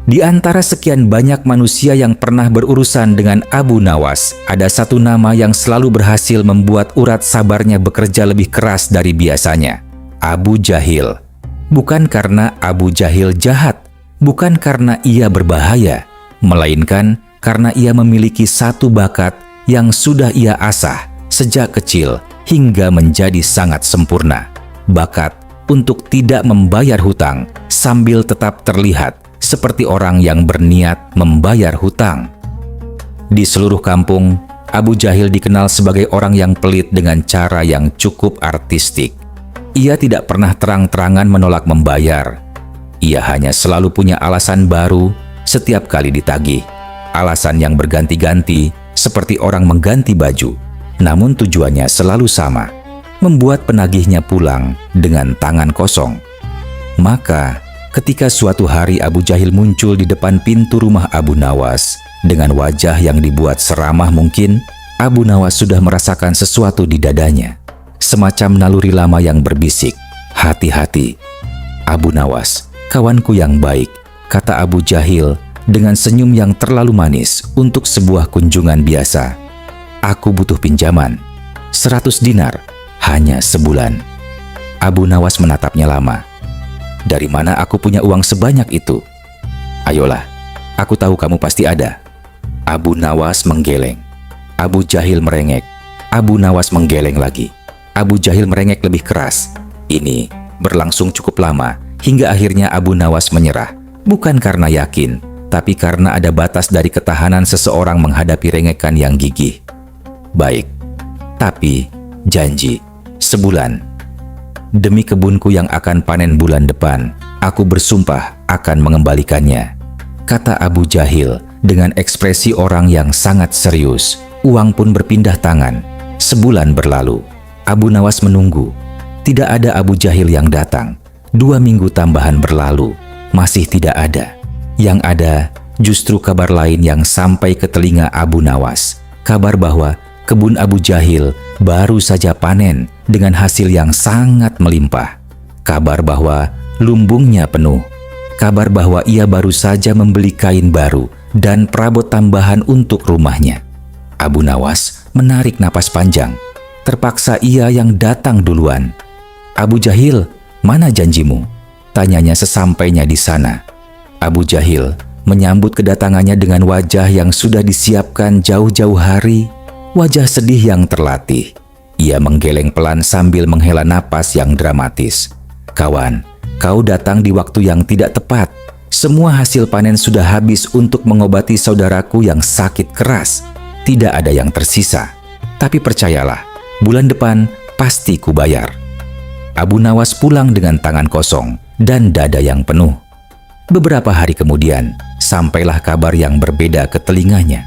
Di antara sekian banyak manusia yang pernah berurusan dengan Abu Nawas, ada satu nama yang selalu berhasil membuat urat sabarnya bekerja lebih keras dari biasanya. Abu Jahil. Bukan karena Abu Jahil jahat, bukan karena ia berbahaya, melainkan karena ia memiliki satu bakat yang sudah ia asah sejak kecil hingga menjadi sangat sempurna. Bakat untuk tidak membayar hutang sambil tetap terlihat seperti orang yang berniat membayar hutang. Di seluruh kampung, Abu Jahil dikenal sebagai orang yang pelit dengan cara yang cukup artistik. Ia tidak pernah terang-terangan menolak membayar. Ia hanya selalu punya alasan baru setiap kali ditagih. Alasan yang berganti-ganti seperti orang mengganti baju, namun tujuannya selalu sama, membuat penagihnya pulang dengan tangan kosong. Maka, ketika suatu hari Abu Jahil muncul di depan pintu rumah Abu Nawas dengan wajah yang dibuat seramah mungkin, Abu Nawas sudah merasakan sesuatu di dadanya. Semacam naluri lama yang berbisik, "Hati-hati." "Abu Nawas, kawanku yang baik," kata Abu Jahil dengan senyum yang terlalu manis untuk sebuah kunjungan biasa. "Aku butuh pinjaman, 100 dinar, hanya sebulan." Abu Nawas menatapnya lama. "Dari mana aku punya uang sebanyak itu?" "Ayolah, aku tahu kamu pasti ada." Abu Nawas menggeleng. Abu Jahil merengek. Abu Nawas menggeleng lagi. Abu Jahil merengek lebih keras. Ini berlangsung cukup lama hingga akhirnya Abu Nawas menyerah, bukan karena yakin, tapi karena ada batas dari ketahanan seseorang menghadapi rengekan yang gigih. "Baik, tapi janji, sebulan. Demi kebunku yang akan panen bulan depan, aku bersumpah akan mengembalikannya," kata Abu Jahil dengan ekspresi orang yang sangat serius. Uang pun berpindah tangan. Sebulan berlalu. Abu Nawas menunggu. Tidak ada Abu Jahil yang datang. 2 minggu tambahan berlalu. Masih tidak ada. Yang ada justru kabar lain yang sampai ke telinga Abu Nawas. Kabar bahwa kebun Abu Jahil baru saja panen dengan hasil yang sangat melimpah. Kabar bahwa lumbungnya penuh. Kabar bahwa ia baru saja membeli kain baru dan perabot tambahan untuk rumahnya. Abu Nawas menarik napas panjang. Terpaksa ia yang datang duluan. "Abu Jahil, mana janjimu?" tanyanya sesampainya di sana. Abu Jahil menyambut kedatangannya dengan wajah yang sudah disiapkan jauh-jauh hari, wajah sedih yang terlatih. Ia menggeleng pelan sambil menghela napas yang dramatis. "Kawan, kau datang di waktu yang tidak tepat. Semua hasil panen sudah habis untuk mengobati saudaraku yang sakit keras. Tidak ada yang tersisa. Tapi percayalah, bulan depan pasti kubayar." Abu Nawas pulang dengan tangan kosong dan dada yang penuh. Beberapa hari kemudian, sampailah kabar yang berbeda ke telinganya.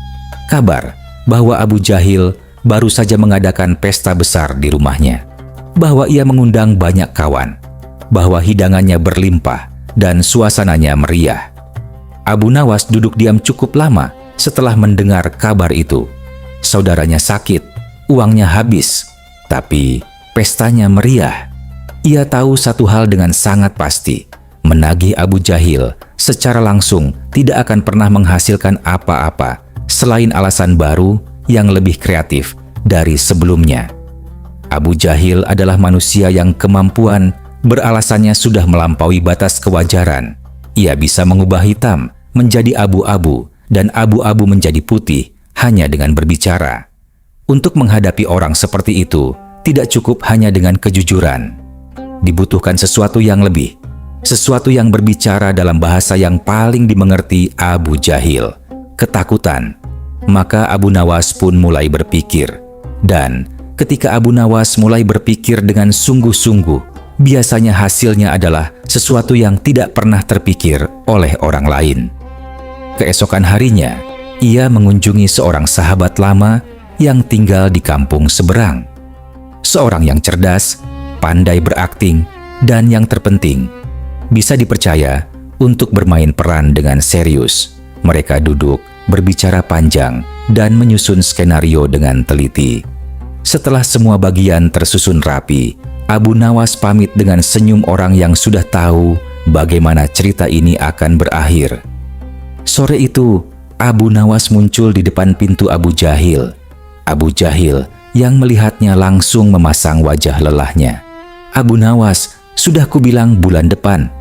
Kabar bahwa Abu Jahil baru saja mengadakan pesta besar di rumahnya. Bahwa ia mengundang banyak kawan. Bahwa hidangannya berlimpah dan suasananya meriah. Abu Nawas duduk diam cukup lama setelah mendengar kabar itu. Saudaranya sakit, uangnya habis, tapi pestanya meriah. Ia tahu satu hal dengan sangat pasti, menagih Abu Jahil secara langsung tidak akan pernah menghasilkan apa-apa selain alasan baru yang lebih kreatif dari sebelumnya. Abu Jahil adalah manusia yang kemampuan beralasannya sudah melampaui batas kewajaran. Ia bisa mengubah hitam menjadi abu-abu dan abu-abu menjadi putih hanya dengan berbicara. Untuk menghadapi orang seperti itu, tidak cukup hanya dengan kejujuran. Dibutuhkan sesuatu yang lebih, sesuatu yang berbicara dalam bahasa yang paling dimengerti Abu Jahil, ketakutan. Maka Abu Nawas pun mulai berpikir. Dan ketika Abu Nawas mulai berpikir dengan sungguh-sungguh, biasanya hasilnya adalah sesuatu yang tidak pernah terpikir oleh orang lain. Keesokan harinya, ia mengunjungi seorang sahabat lama yang tinggal di kampung seberang. Seorang yang cerdas, pandai berakting, dan yang terpenting, bisa dipercaya untuk bermain peran dengan serius. Mereka duduk, berbicara panjang, dan menyusun skenario dengan teliti. Setelah semua bagian tersusun rapi, Abu Nawas pamit dengan senyum orang yang sudah tahu bagaimana cerita ini akan berakhir. Sore itu, Abu Nawas muncul di depan pintu Abu Jahil. Abu Jahil yang melihatnya langsung memasang wajah lelahnya. "Abu Nawas, sudah kubilang bulan depan."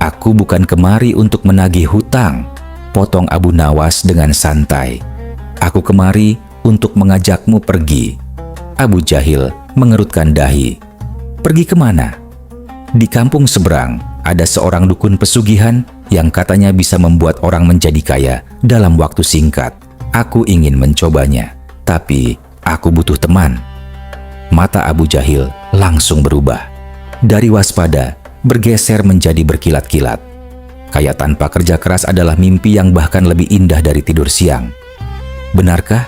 Aku bukan kemari untuk menagih hutang, potong Abu Nawas dengan santai. Aku kemari untuk mengajakmu pergi. Abu Jahil mengerutkan dahi. Pergi kemana? Di kampung seberang ada seorang dukun pesugihan yang katanya bisa membuat orang menjadi kaya dalam waktu singkat. Aku ingin mencobanya, tapi aku butuh teman. Mata Abu Jahil langsung berubah. Dari waspada bergeser menjadi berkilat-kilat. Kaya tanpa kerja keras adalah mimpi yang bahkan lebih indah dari tidur siang. Benarkah?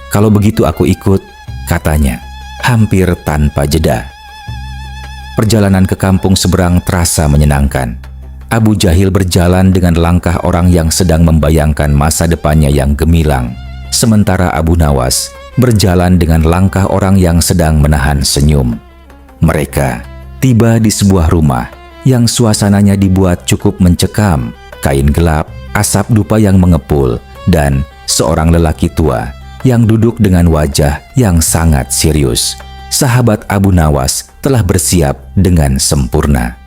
Kalau begitu aku ikut, katanya, hampir tanpa jeda. Perjalanan ke kampung seberang terasa menyenangkan. Abu Jahil berjalan dengan langkah orang yang sedang membayangkan masa depannya yang gemilang. Sementara Abu Nawas berjalan dengan langkah orang yang sedang menahan senyum. Mereka tiba di sebuah rumah yang suasananya dibuat cukup mencekam, kain gelap, asap dupa yang mengepul, dan seorang lelaki tua yang duduk dengan wajah yang sangat serius. Sahabat Abu Nawas telah bersiap dengan sempurna.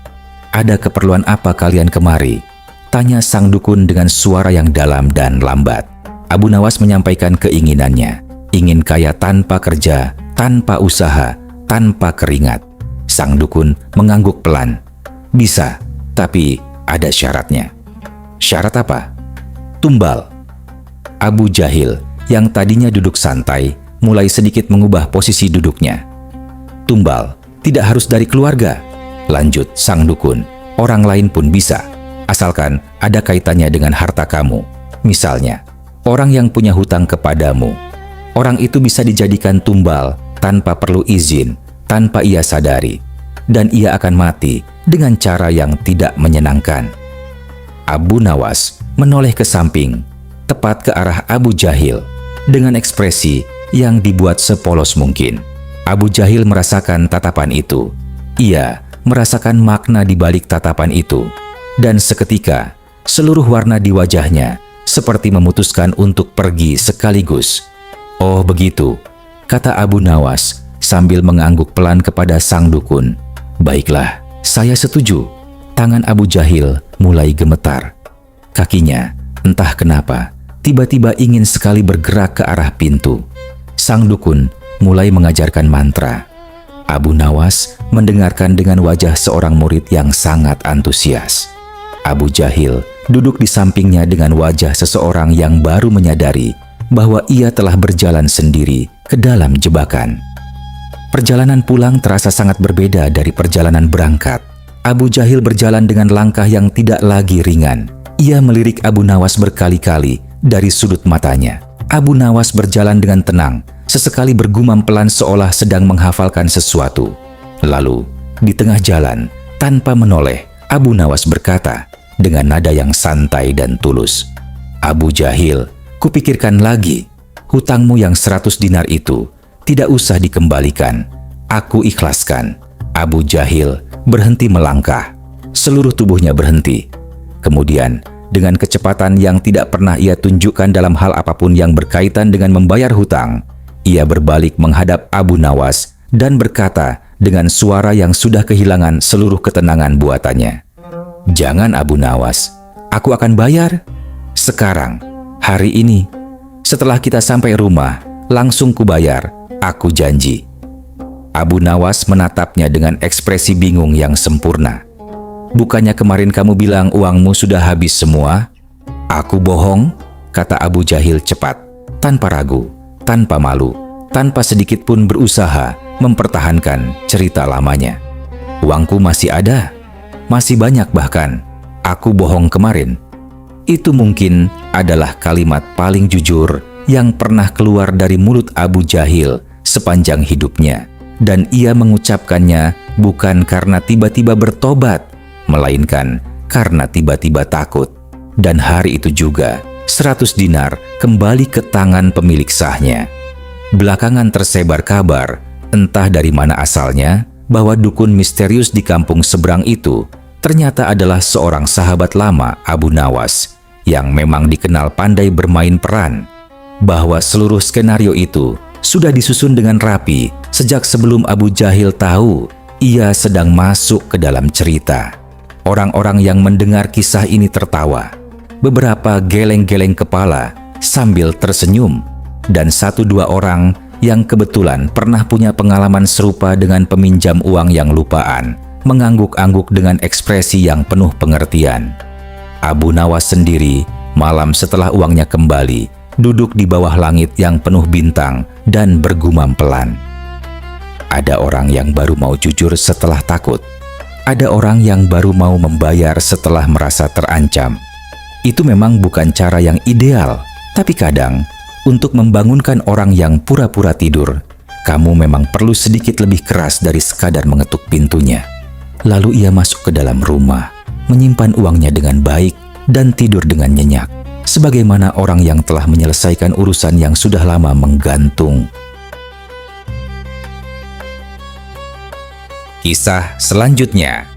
"Ada keperluan apa kalian kemari?" tanya sang dukun dengan suara yang dalam dan lambat. Abu Nawas menyampaikan keinginannya, ingin kaya tanpa kerja, tanpa usaha, tanpa keringat. Sang dukun mengangguk pelan. "Bisa, tapi ada syaratnya." "Syarat apa?" "Tumbal." Abu Jahil yang tadinya duduk santai mulai sedikit mengubah posisi duduknya. "Tumbal tidak harus dari keluarga," lanjut sang dukun. "Orang lain pun bisa, asalkan ada kaitannya dengan harta kamu. Misalnya, orang yang punya hutang kepadamu. Orang itu bisa dijadikan tumbal tanpa perlu izin, tanpa ia sadari, dan ia akan mati dengan cara yang tidak menyenangkan." Abu Nawas menoleh ke samping, tepat ke arah Abu Jahil, dengan ekspresi yang dibuat sepolos mungkin. Abu Jahil merasakan tatapan itu. Ia merasakan makna di balik tatapan itu, dan seketika seluruh warna di wajahnya seperti memutuskan untuk pergi sekaligus. "Oh begitu," kata Abu Nawas sambil mengangguk pelan kepada sang dukun. "Baiklah, saya setuju." Tangan Abu Jahil mulai gemetar. Kakinya, entah kenapa, tiba-tiba ingin sekali bergerak ke arah pintu. Sang dukun mulai mengajarkan mantra. Abu Nawas mendengarkan dengan wajah seorang murid yang sangat antusias. Abu Jahil duduk di sampingnya dengan wajah seseorang yang baru menyadari bahwa ia telah berjalan sendiri ke dalam jebakan. Perjalanan pulang terasa sangat berbeda dari perjalanan berangkat. Abu Jahil berjalan dengan langkah yang tidak lagi ringan. Ia melirik Abu Nawas berkali-kali dari sudut matanya. Abu Nawas berjalan dengan tenang, sesekali bergumam pelan seolah sedang menghafalkan sesuatu. Lalu, di tengah jalan, tanpa menoleh, Abu Nawas berkata dengan nada yang santai dan tulus, "Abu Jahil, kupikirkan lagi, hutangmu yang 100 dinar itu tidak usah dikembalikan. Aku ikhlaskan." Abu Jahil berhenti melangkah. Seluruh tubuhnya berhenti. Kemudian, dengan kecepatan yang tidak pernah ia tunjukkan dalam hal apapun yang berkaitan dengan membayar hutang, ia berbalik menghadap Abu Nawas dan berkata dengan suara yang sudah kehilangan seluruh ketenangan buatannya, "Jangan Abu Nawas, aku akan bayar. Sekarang, hari ini, setelah kita sampai rumah, langsung kubayar, aku janji." Abu Nawas menatapnya dengan ekspresi bingung yang sempurna. "Bukannya kemarin kamu bilang uangmu sudah habis semua?" "Aku bohong," kata Abu Jahil cepat, tanpa ragu, tanpa malu, tanpa sedikit pun berusaha mempertahankan cerita lamanya. "Uangku masih ada, masih banyak bahkan. Aku bohong kemarin." Itu mungkin adalah kalimat paling jujur yang pernah keluar dari mulut Abu Jahil sepanjang hidupnya. Dan ia mengucapkannya bukan karena tiba-tiba bertobat, melainkan karena tiba-tiba takut. Dan hari itu juga 100 dinar kembali ke tangan pemilik sahnya. Belakangan tersebar kabar, entah dari mana asalnya, bahwa dukun misterius di kampung seberang itu ternyata adalah seorang sahabat lama Abu Nawas yang memang dikenal pandai bermain peran. Bahwa seluruh skenario itu sudah disusun dengan rapi sejak sebelum Abu Jahil tahu ia sedang masuk ke dalam cerita. Orang-orang yang mendengar kisah ini tertawa. Beberapa geleng-geleng kepala sambil tersenyum, dan 1-2 orang yang kebetulan pernah punya pengalaman serupa dengan peminjam uang yang lupaan mengangguk-angguk dengan ekspresi yang penuh pengertian. Abu Nawas sendiri, malam setelah uangnya kembali, duduk di bawah langit yang penuh bintang dan bergumam pelan. Ada orang yang baru mau jujur setelah takut. Ada orang yang baru mau membayar setelah merasa terancam. Itu memang bukan cara yang ideal, tapi kadang untuk membangunkan orang yang pura-pura tidur, kamu memang perlu sedikit lebih keras dari sekadar mengetuk pintunya. Lalu ia masuk ke dalam rumah, menyimpan uangnya dengan baik dan tidur dengan nyenyak, sebagaimana orang yang telah menyelesaikan urusan yang sudah lama menggantung. Kisah selanjutnya.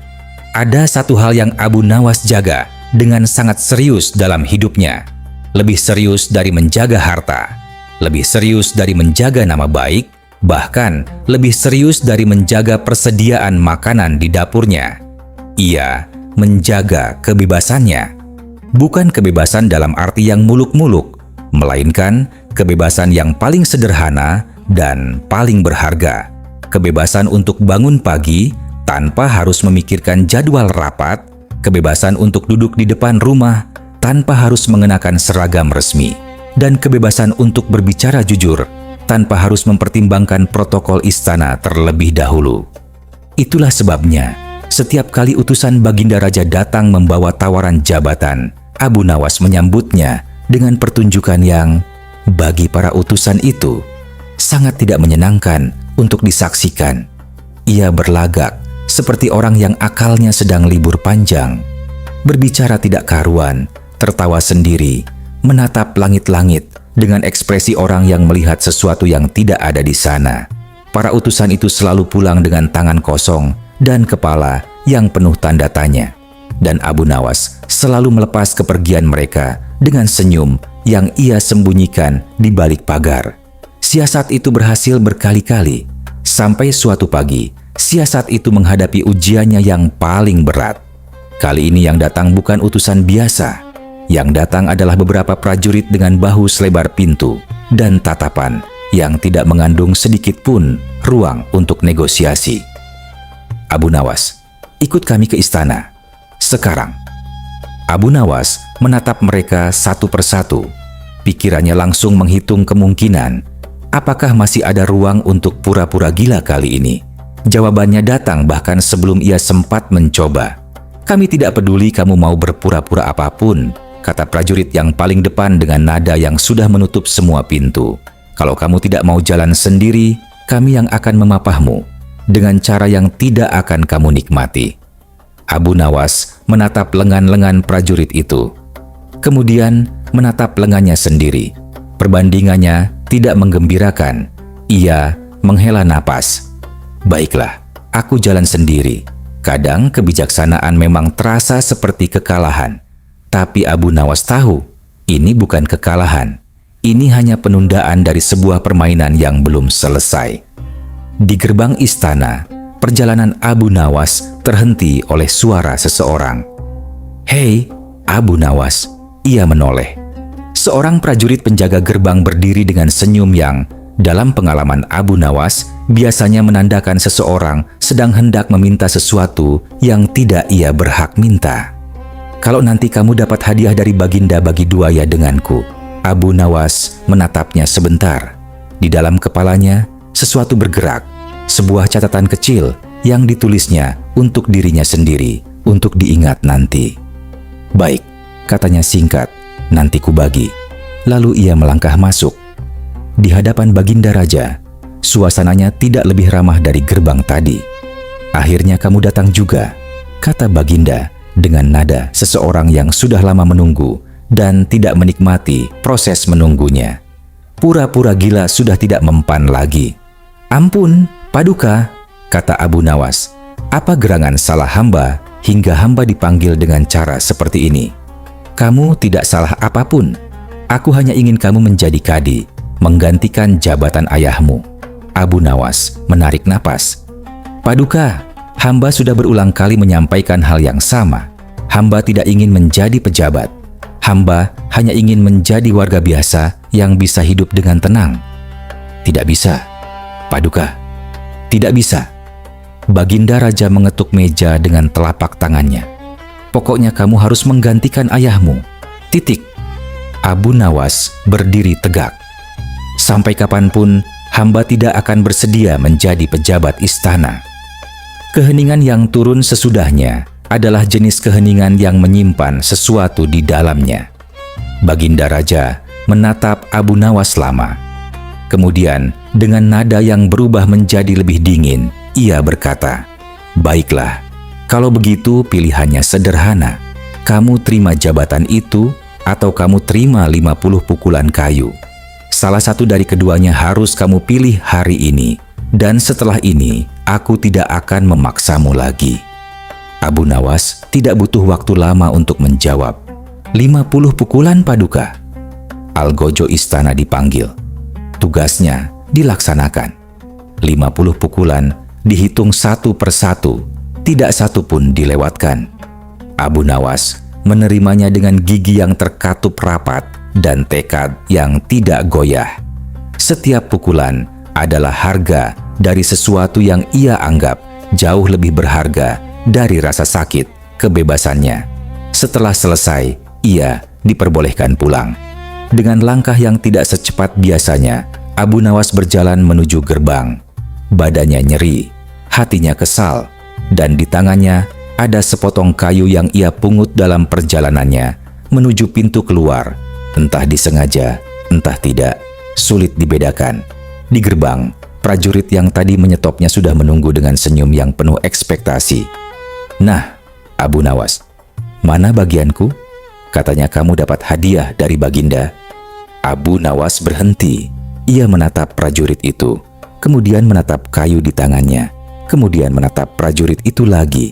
Ada satu hal yang Abu Nawas jaga dengan sangat serius dalam hidupnya. Lebih serius dari menjaga harta, lebih serius dari menjaga nama baik, bahkan lebih serius dari menjaga persediaan makanan di dapurnya. Ia menjaga kebebasannya. Bukan kebebasan dalam arti yang muluk-muluk, melainkan kebebasan yang paling sederhana dan paling berharga. Kebebasan untuk bangun pagi tanpa harus memikirkan jadwal rapat, kebebasan untuk duduk di depan rumah tanpa harus mengenakan seragam resmi, dan kebebasan untuk berbicara jujur tanpa harus mempertimbangkan protokol istana terlebih dahulu. Itulah sebabnya, setiap kali utusan Baginda Raja datang membawa tawaran jabatan, Abu Nawas menyambutnya dengan pertunjukan yang, bagi para utusan itu, sangat tidak menyenangkan untuk disaksikan. Ia berlagak seperti orang yang akalnya sedang libur panjang, berbicara tidak karuan, tertawa sendiri, menatap langit-langit dengan ekspresi orang yang melihat sesuatu yang tidak ada di sana. Para utusan itu selalu pulang dengan tangan kosong dan kepala yang penuh tanda tanya. Dan Abu Nawas selalu melepas kepergian mereka dengan senyum yang ia sembunyikan di balik pagar. Siasat itu berhasil berkali-kali. Sampai suatu pagi, siasat itu menghadapi ujiannya yang paling berat. Kali ini yang datang bukan utusan biasa. Yang datang adalah beberapa prajurit dengan bahu selebar pintu dan tatapan yang tidak mengandung sedikit pun ruang untuk negosiasi. Abu Nawas, ikut kami ke istana. Sekarang. Abu Nawas menatap mereka satu persatu. Pikirannya langsung menghitung kemungkinan. Apakah masih ada ruang untuk pura-pura gila kali ini? Jawabannya datang bahkan sebelum ia sempat mencoba. Kami tidak peduli kamu mau berpura-pura apapun, kata prajurit yang paling depan dengan nada yang sudah menutup semua pintu. Kalau kamu tidak mau jalan sendiri, kami yang akan memapahmu dengan cara yang tidak akan kamu nikmati. Abu Nawas menatap lengan-lengan prajurit itu. Kemudian menatap lengannya sendiri. Perbandingannya tidak menggembirakan. Ia menghela napas. Baiklah, aku jalan sendiri. Kadang kebijaksanaan memang terasa seperti kekalahan. Tapi Abu Nawas tahu, ini bukan kekalahan. Ini hanya penundaan dari sebuah permainan yang belum selesai. Di gerbang istana, perjalanan Abu Nawas terhenti oleh suara seseorang. "Hei, Abu Nawas," ia menoleh. Seorang prajurit penjaga gerbang berdiri dengan senyum yang, dalam pengalaman Abu Nawas, biasanya menandakan seseorang sedang hendak meminta sesuatu yang tidak ia berhak minta. "Kalau nanti kamu dapat hadiah dari Baginda bagi 2 ya denganku." Abu Nawas menatapnya sebentar. Di dalam kepalanya, sesuatu bergerak. Sebuah catatan kecil yang ditulisnya untuk dirinya sendiri, untuk diingat nanti. "Baik," katanya singkat, "nanti kubagi." Lalu ia melangkah masuk. Di hadapan Baginda Raja, suasananya tidak lebih ramah dari gerbang tadi. "Akhirnya kamu datang juga," kata Baginda dengan nada seseorang yang sudah lama menunggu dan tidak menikmati proses menunggunya. Pura-pura gila sudah tidak mempan lagi. "Ampun, Paduka," kata Abu Nawas. "Apa gerangan salah hamba hingga hamba dipanggil dengan cara seperti ini?" "Kamu tidak salah apapun. Aku hanya ingin kamu menjadi kadi, menggantikan jabatan ayahmu." Abu Nawas menarik napas. "Paduka, Hamba sudah berulang kali menyampaikan hal yang sama. Hamba tidak ingin menjadi pejabat. Hamba hanya ingin menjadi warga biasa yang bisa hidup dengan tenang." "Tidak bisa, Paduka. Tidak bisa." Baginda Raja mengetuk meja dengan telapak tangannya. "Pokoknya kamu harus menggantikan ayahmu. Titik." Abu Nawas berdiri tegak. "Sampai kapanpun hamba tidak akan bersedia menjadi pejabat istana." Keheningan yang turun sesudahnya adalah jenis keheningan yang menyimpan sesuatu di dalamnya. Baginda Raja menatap Abu Nawas lama. Kemudian dengan nada yang berubah menjadi lebih dingin, ia berkata, "Baiklah, kalau begitu pilihannya sederhana. Kamu terima jabatan itu atau kamu terima 50 pukulan kayu. Salah satu dari keduanya harus kamu pilih hari ini, dan setelah ini aku tidak akan memaksamu lagi." Abu Nawas tidak butuh waktu lama untuk menjawab. 50 pukulan, Paduka." Algojo istana dipanggil. Tugasnya dilaksanakan. 50 pukulan dihitung satu persatu, tidak satu pun dilewatkan. Abu Nawas menerimanya dengan gigi yang terkatup rapat dan tekad yang tidak goyah. Setiap pukulan adalah harga dari sesuatu yang ia anggap jauh lebih berharga dari rasa sakit kebebasannya. Setelah selesai, ia diperbolehkan pulang. Dengan langkah yang tidak secepat biasanya, Abu Nawas berjalan menuju gerbang. Badannya nyeri, hatinya kesal, dan di tangannya ada sepotong kayu yang ia pungut dalam perjalanannya menuju pintu keluar. Entah disengaja, entah tidak, sulit dibedakan. Di gerbang, prajurit yang tadi menyetopnya sudah menunggu dengan senyum yang penuh ekspektasi. "Nah, Abu Nawas, mana bagianku? Katanya kamu dapat hadiah dari Baginda." Abu Nawas berhenti. Ia menatap prajurit itu, kemudian menatap kayu di tangannya, kemudian menatap prajurit itu lagi.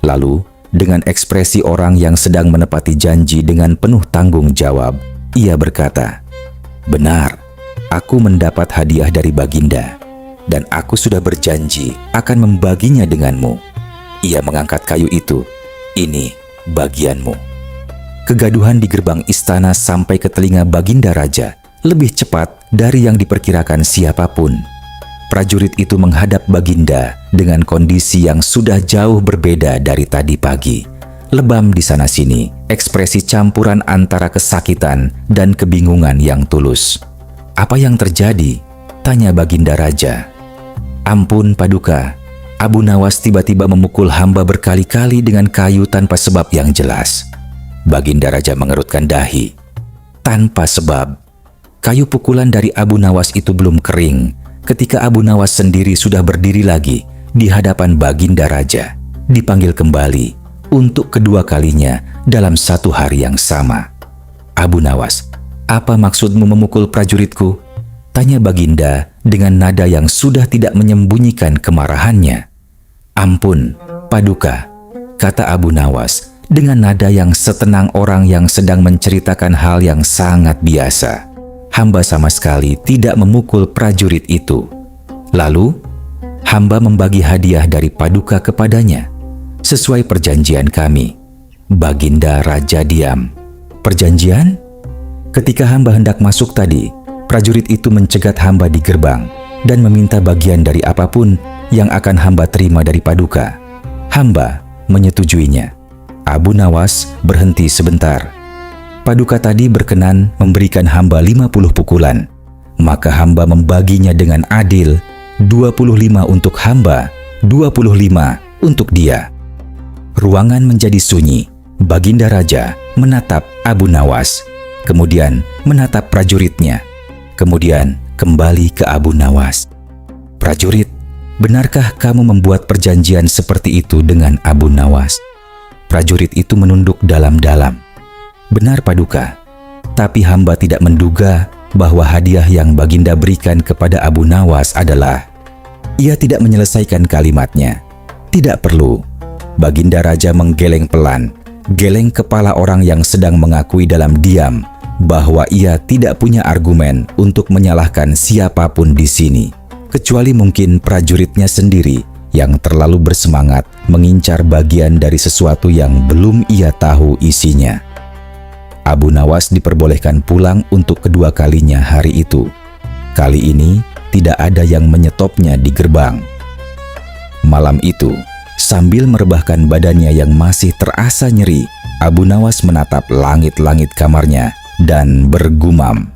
Lalu, dengan ekspresi orang yang sedang menepati janji dengan penuh tanggung jawab, ia berkata, "Benar, aku mendapat hadiah dari Baginda, dan aku sudah berjanji akan membaginya denganmu." Ia mengangkat kayu itu. "Ini bagianmu." Kegaduhan di gerbang istana sampai ke telinga Baginda Raja lebih cepat dari yang diperkirakan siapapun. Prajurit itu menghadap Baginda dengan kondisi yang sudah jauh berbeda dari tadi pagi. Lebam di sana-sini, ekspresi campuran antara kesakitan dan kebingungan yang tulus. "Apa yang terjadi?" tanya Baginda Raja. "Ampun, Paduka, Abu Nawas tiba-tiba memukul hamba berkali-kali dengan kayu tanpa sebab yang jelas." Baginda Raja mengerutkan dahi. Tanpa sebab. Kayu pukulan dari Abu Nawas itu belum kering ketika Abu Nawas sendiri sudah berdiri lagi di hadapan Baginda Raja, dipanggil kembali untuk kedua kalinya dalam satu hari yang sama. "Abu Nawas, apa maksudmu memukul prajuritku?" tanya Baginda dengan nada yang sudah tidak menyembunyikan kemarahannya. "Ampun, Paduka," kata Abu Nawas dengan nada yang setenang orang yang sedang menceritakan hal yang sangat biasa. "Hamba sama sekali tidak memukul prajurit itu. Lalu, hamba membagi hadiah dari Paduka kepadanya, sesuai perjanjian kami." Baginda Raja diam. "Perjanjian?" Ketika hamba hendak masuk tadi, prajurit itu mencegat hamba di gerbang dan meminta bagian dari apapun yang akan hamba terima dari Paduka. Hamba menyetujuinya. Abu Nawas berhenti sebentar. "Paduka tadi berkenan memberikan hamba 50 pukulan. Maka hamba membaginya dengan adil, 25 untuk hamba, 25 untuk dia." Ruangan menjadi sunyi. Baginda Raja menatap Abu Nawas, kemudian menatap prajuritnya, kemudian kembali ke Abu Nawas. "Prajurit, benarkah kamu membuat perjanjian seperti itu dengan Abu Nawas?" Prajurit itu menunduk dalam-dalam. "Benar, Paduka, tapi hamba tidak menduga bahwa hadiah yang Baginda berikan kepada Abu Nawas adalah..." Ia tidak menyelesaikan kalimatnya. "Tidak perlu." Baginda Raja menggeleng pelan, geleng kepala orang yang sedang mengakui dalam diam bahwa ia tidak punya argumen untuk menyalahkan siapapun di sini, kecuali mungkin prajuritnya sendiri yang terlalu bersemangat mengincar bagian dari sesuatu yang belum ia tahu isinya. Abu Nawas diperbolehkan pulang untuk kedua kalinya hari itu. Kali ini tidak ada yang menyetopnya di gerbang. Malam itu, sambil merebahkan badannya yang masih terasa nyeri, Abu Nawas menatap langit-langit kamarnya dan bergumam.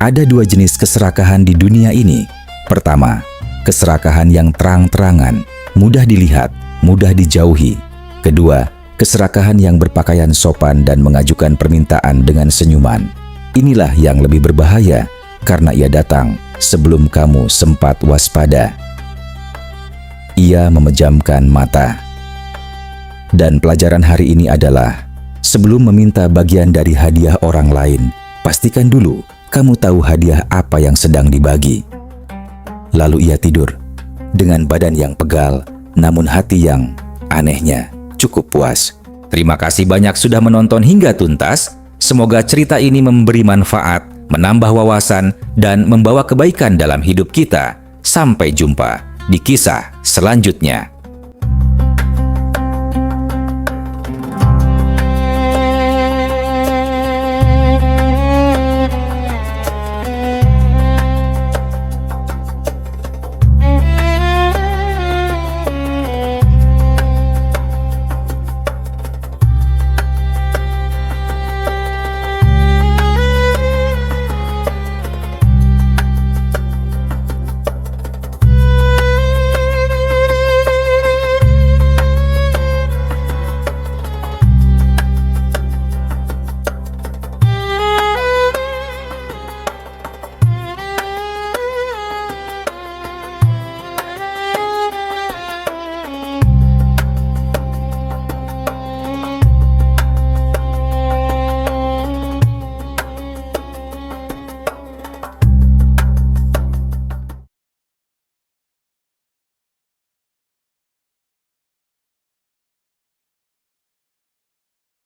Ada dua jenis keserakahan di dunia ini. Pertama, keserakahan yang terang-terangan, mudah dilihat, mudah dijauhi. Kedua, keserakahan yang berpakaian sopan dan mengajukan permintaan dengan senyuman. Inilah yang lebih berbahaya karena ia datang sebelum kamu sempat waspada. Ia memejamkan mata. Dan pelajaran hari ini adalah, sebelum meminta bagian dari hadiah orang lain, pastikan dulu kamu tahu hadiah apa yang sedang dibagi. Lalu ia tidur dengan badan yang pegal, namun hati yang anehnya cukup puas. Terima kasih banyak sudah menonton hingga tuntas. Semoga cerita ini memberi manfaat, menambah wawasan, dan membawa kebaikan dalam hidup kita. Sampai jumpa di kisah selanjutnya.